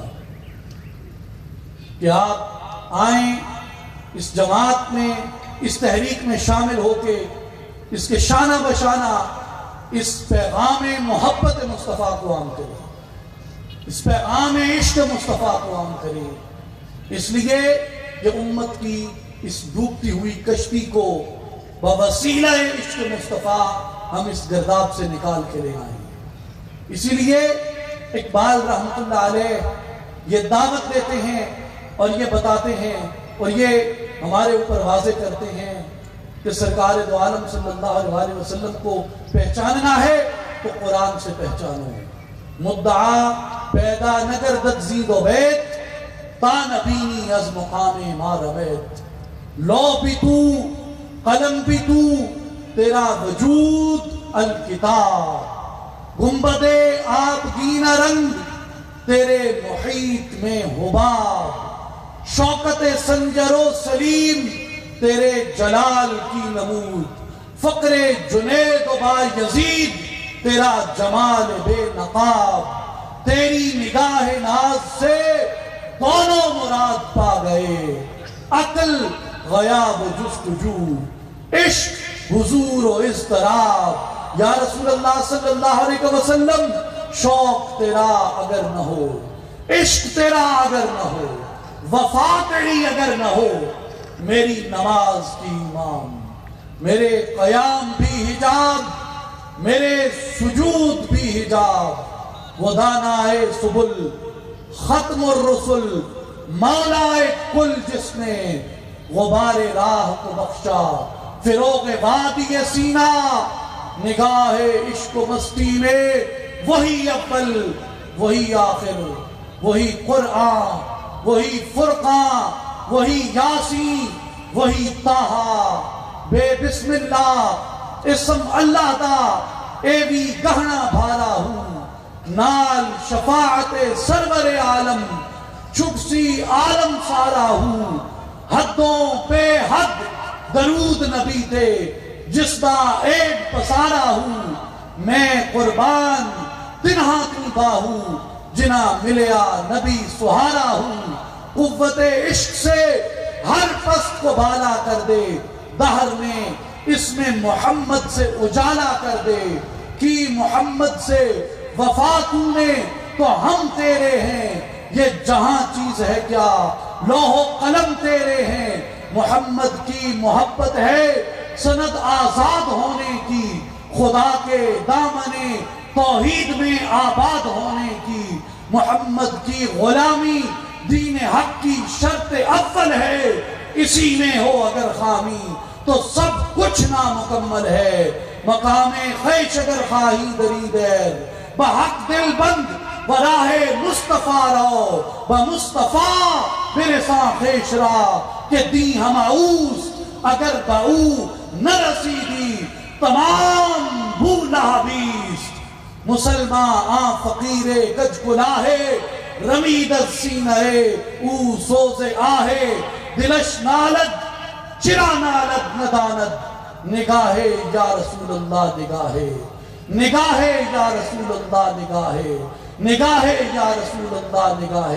کہ آپ آئیں اس جماعت میں، اس تحریک میں شامل ہو کے اس کے شانہ بشانہ اس پیغام محبت مصطفیٰ کو عام کریں، اس پیغام عشق مصطفیٰ کو عام کریں۔ اس لیے یہ امت کی اس ڈوبتی ہوئی کشتی کو بوسیلہ عشق مصطفیٰ ہم اس گرداب سے نکال کے لے آئیں۔ اسی لیے اقبال رحمۃ اللہ علیہ یہ دعوت دیتے ہیں اور یہ بتاتے ہیں اور یہ ہمارے اوپر واضح کرتے ہیں کہ سرکار دو عالم صلی اللہ علیہ وآلہ وسلم کو پہچاننا ہے تو قرآن سے پہچانو۔ مدعا پیدا نگر دد زید و بیت، تا نبینی از مقام ما رویت۔ لو بھی تو قلم بھی تو، تیرا وجود الکتاب۔ گنبد آبگین رنگ، تیرے محیط میں حباب۔ شوکت سنجر و سلیم، تیرے جلال کی نمود۔ فقر جنید و با یزید، تیرا جمال بے نقاب۔ تیری نگاہ ناز سے دونوں مراد پا گئے، عقل غیاب و جستجو، عشق حضور و اضطراب۔ یا رسول اللہ صلی اللہ علیہ وسلم، شوق تیرا اگر نہ ہو، عشق تیرا اگر نہ ہو، وفا تیری اگر نہ ہو، میری نماز کی امام، میرے قیام بھی حجاب، میرے سجود بھی حجاب۔ وہ دانائے سبل، ختم الرسل، مولائے کل، جس نے غبار راہ کو بخشا۔ فروغ وادی سینہ، نگاہ عشق و مستی میں، وہی اول وہی آخر، وہی قرآن، وہی فرقان، وہی یاسین، وہی طٰہٰ۔ بے بسم اللہ اسم اللہ دا، اے بھی گہنا بھالا ہوں۔ نال شفاعت سرور عالم، چکسی عالم سارا ہوں۔ حدوں بے حد درود نبی تے، جس دا عیب پسارا ہوں۔ میں قربان تنہا کی باہو، جنا ملیا نبی سہارا ہوں۔ قوت عشق سے ہر پست کو بالا کر دے، دہر میں اس میں محمد سے اجالا کر دے۔ کی محمد سے وفا تو نے، تو ہم تیرے ہیں، یہ جہاں چیز ہے کیا لوح و قلم تیرے ہیں۔ محمد کی محبت ہے سند آزاد ہونے کی، خدا کے دامن توحید میں آباد ہونے کی۔ محمد کی غلامی دین حق کی شرط اول ہے، اسی میں ہو اگر خامی تو سب کچھ نامکمل ہے۔ مقام خیش اگر خواہی دری دیر، بحق دل بند براہ مصطفیٰ رو، بمصطفیٰ برساں خیش را کہ دی ہماؤس اگر باؤ نہ رسیدی تمام بھولا بیست۔ مسلمان آن فقیر گج کلاہے رمید از سینہ او سوز آہے، دلش نالد چرا نالد نداند، نگاہ یا رسول اللہ نگاہ، نگاہ یا رسول اللہ نگاہ، نگاہ یا رسول اللہ نگاہ۔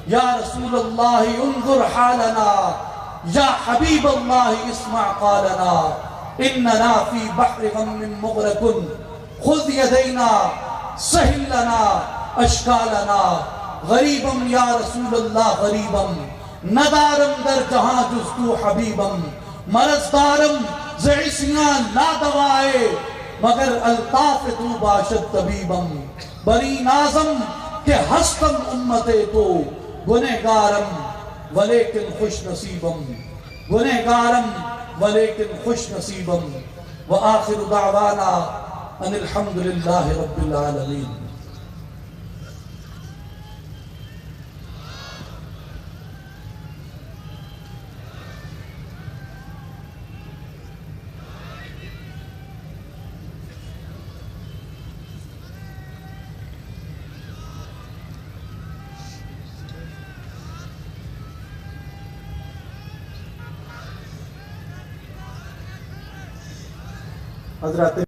یا رسول اللہ انظر حالنا، یا حبیب اللہ اسمع قالنا، اننا فی بحر غم مغرق، خذ یدینا سہل لنا اشکالنا۔ غریبم یا رسول اللہ غریبم، ندارم در جہاں جز تو حبیبم، مرض دارم زعسیاں لا دوائے، مگر الطاف تو باشد طبیبم۔ بری نازم کہ ہستم امت تو، گنہگارم ولیکن خوش نصیبم، گنہگارم ولیکن خوش نصیبم۔ وآخر دعوانا ان الحمدللہ رب العالمین۔ حضرات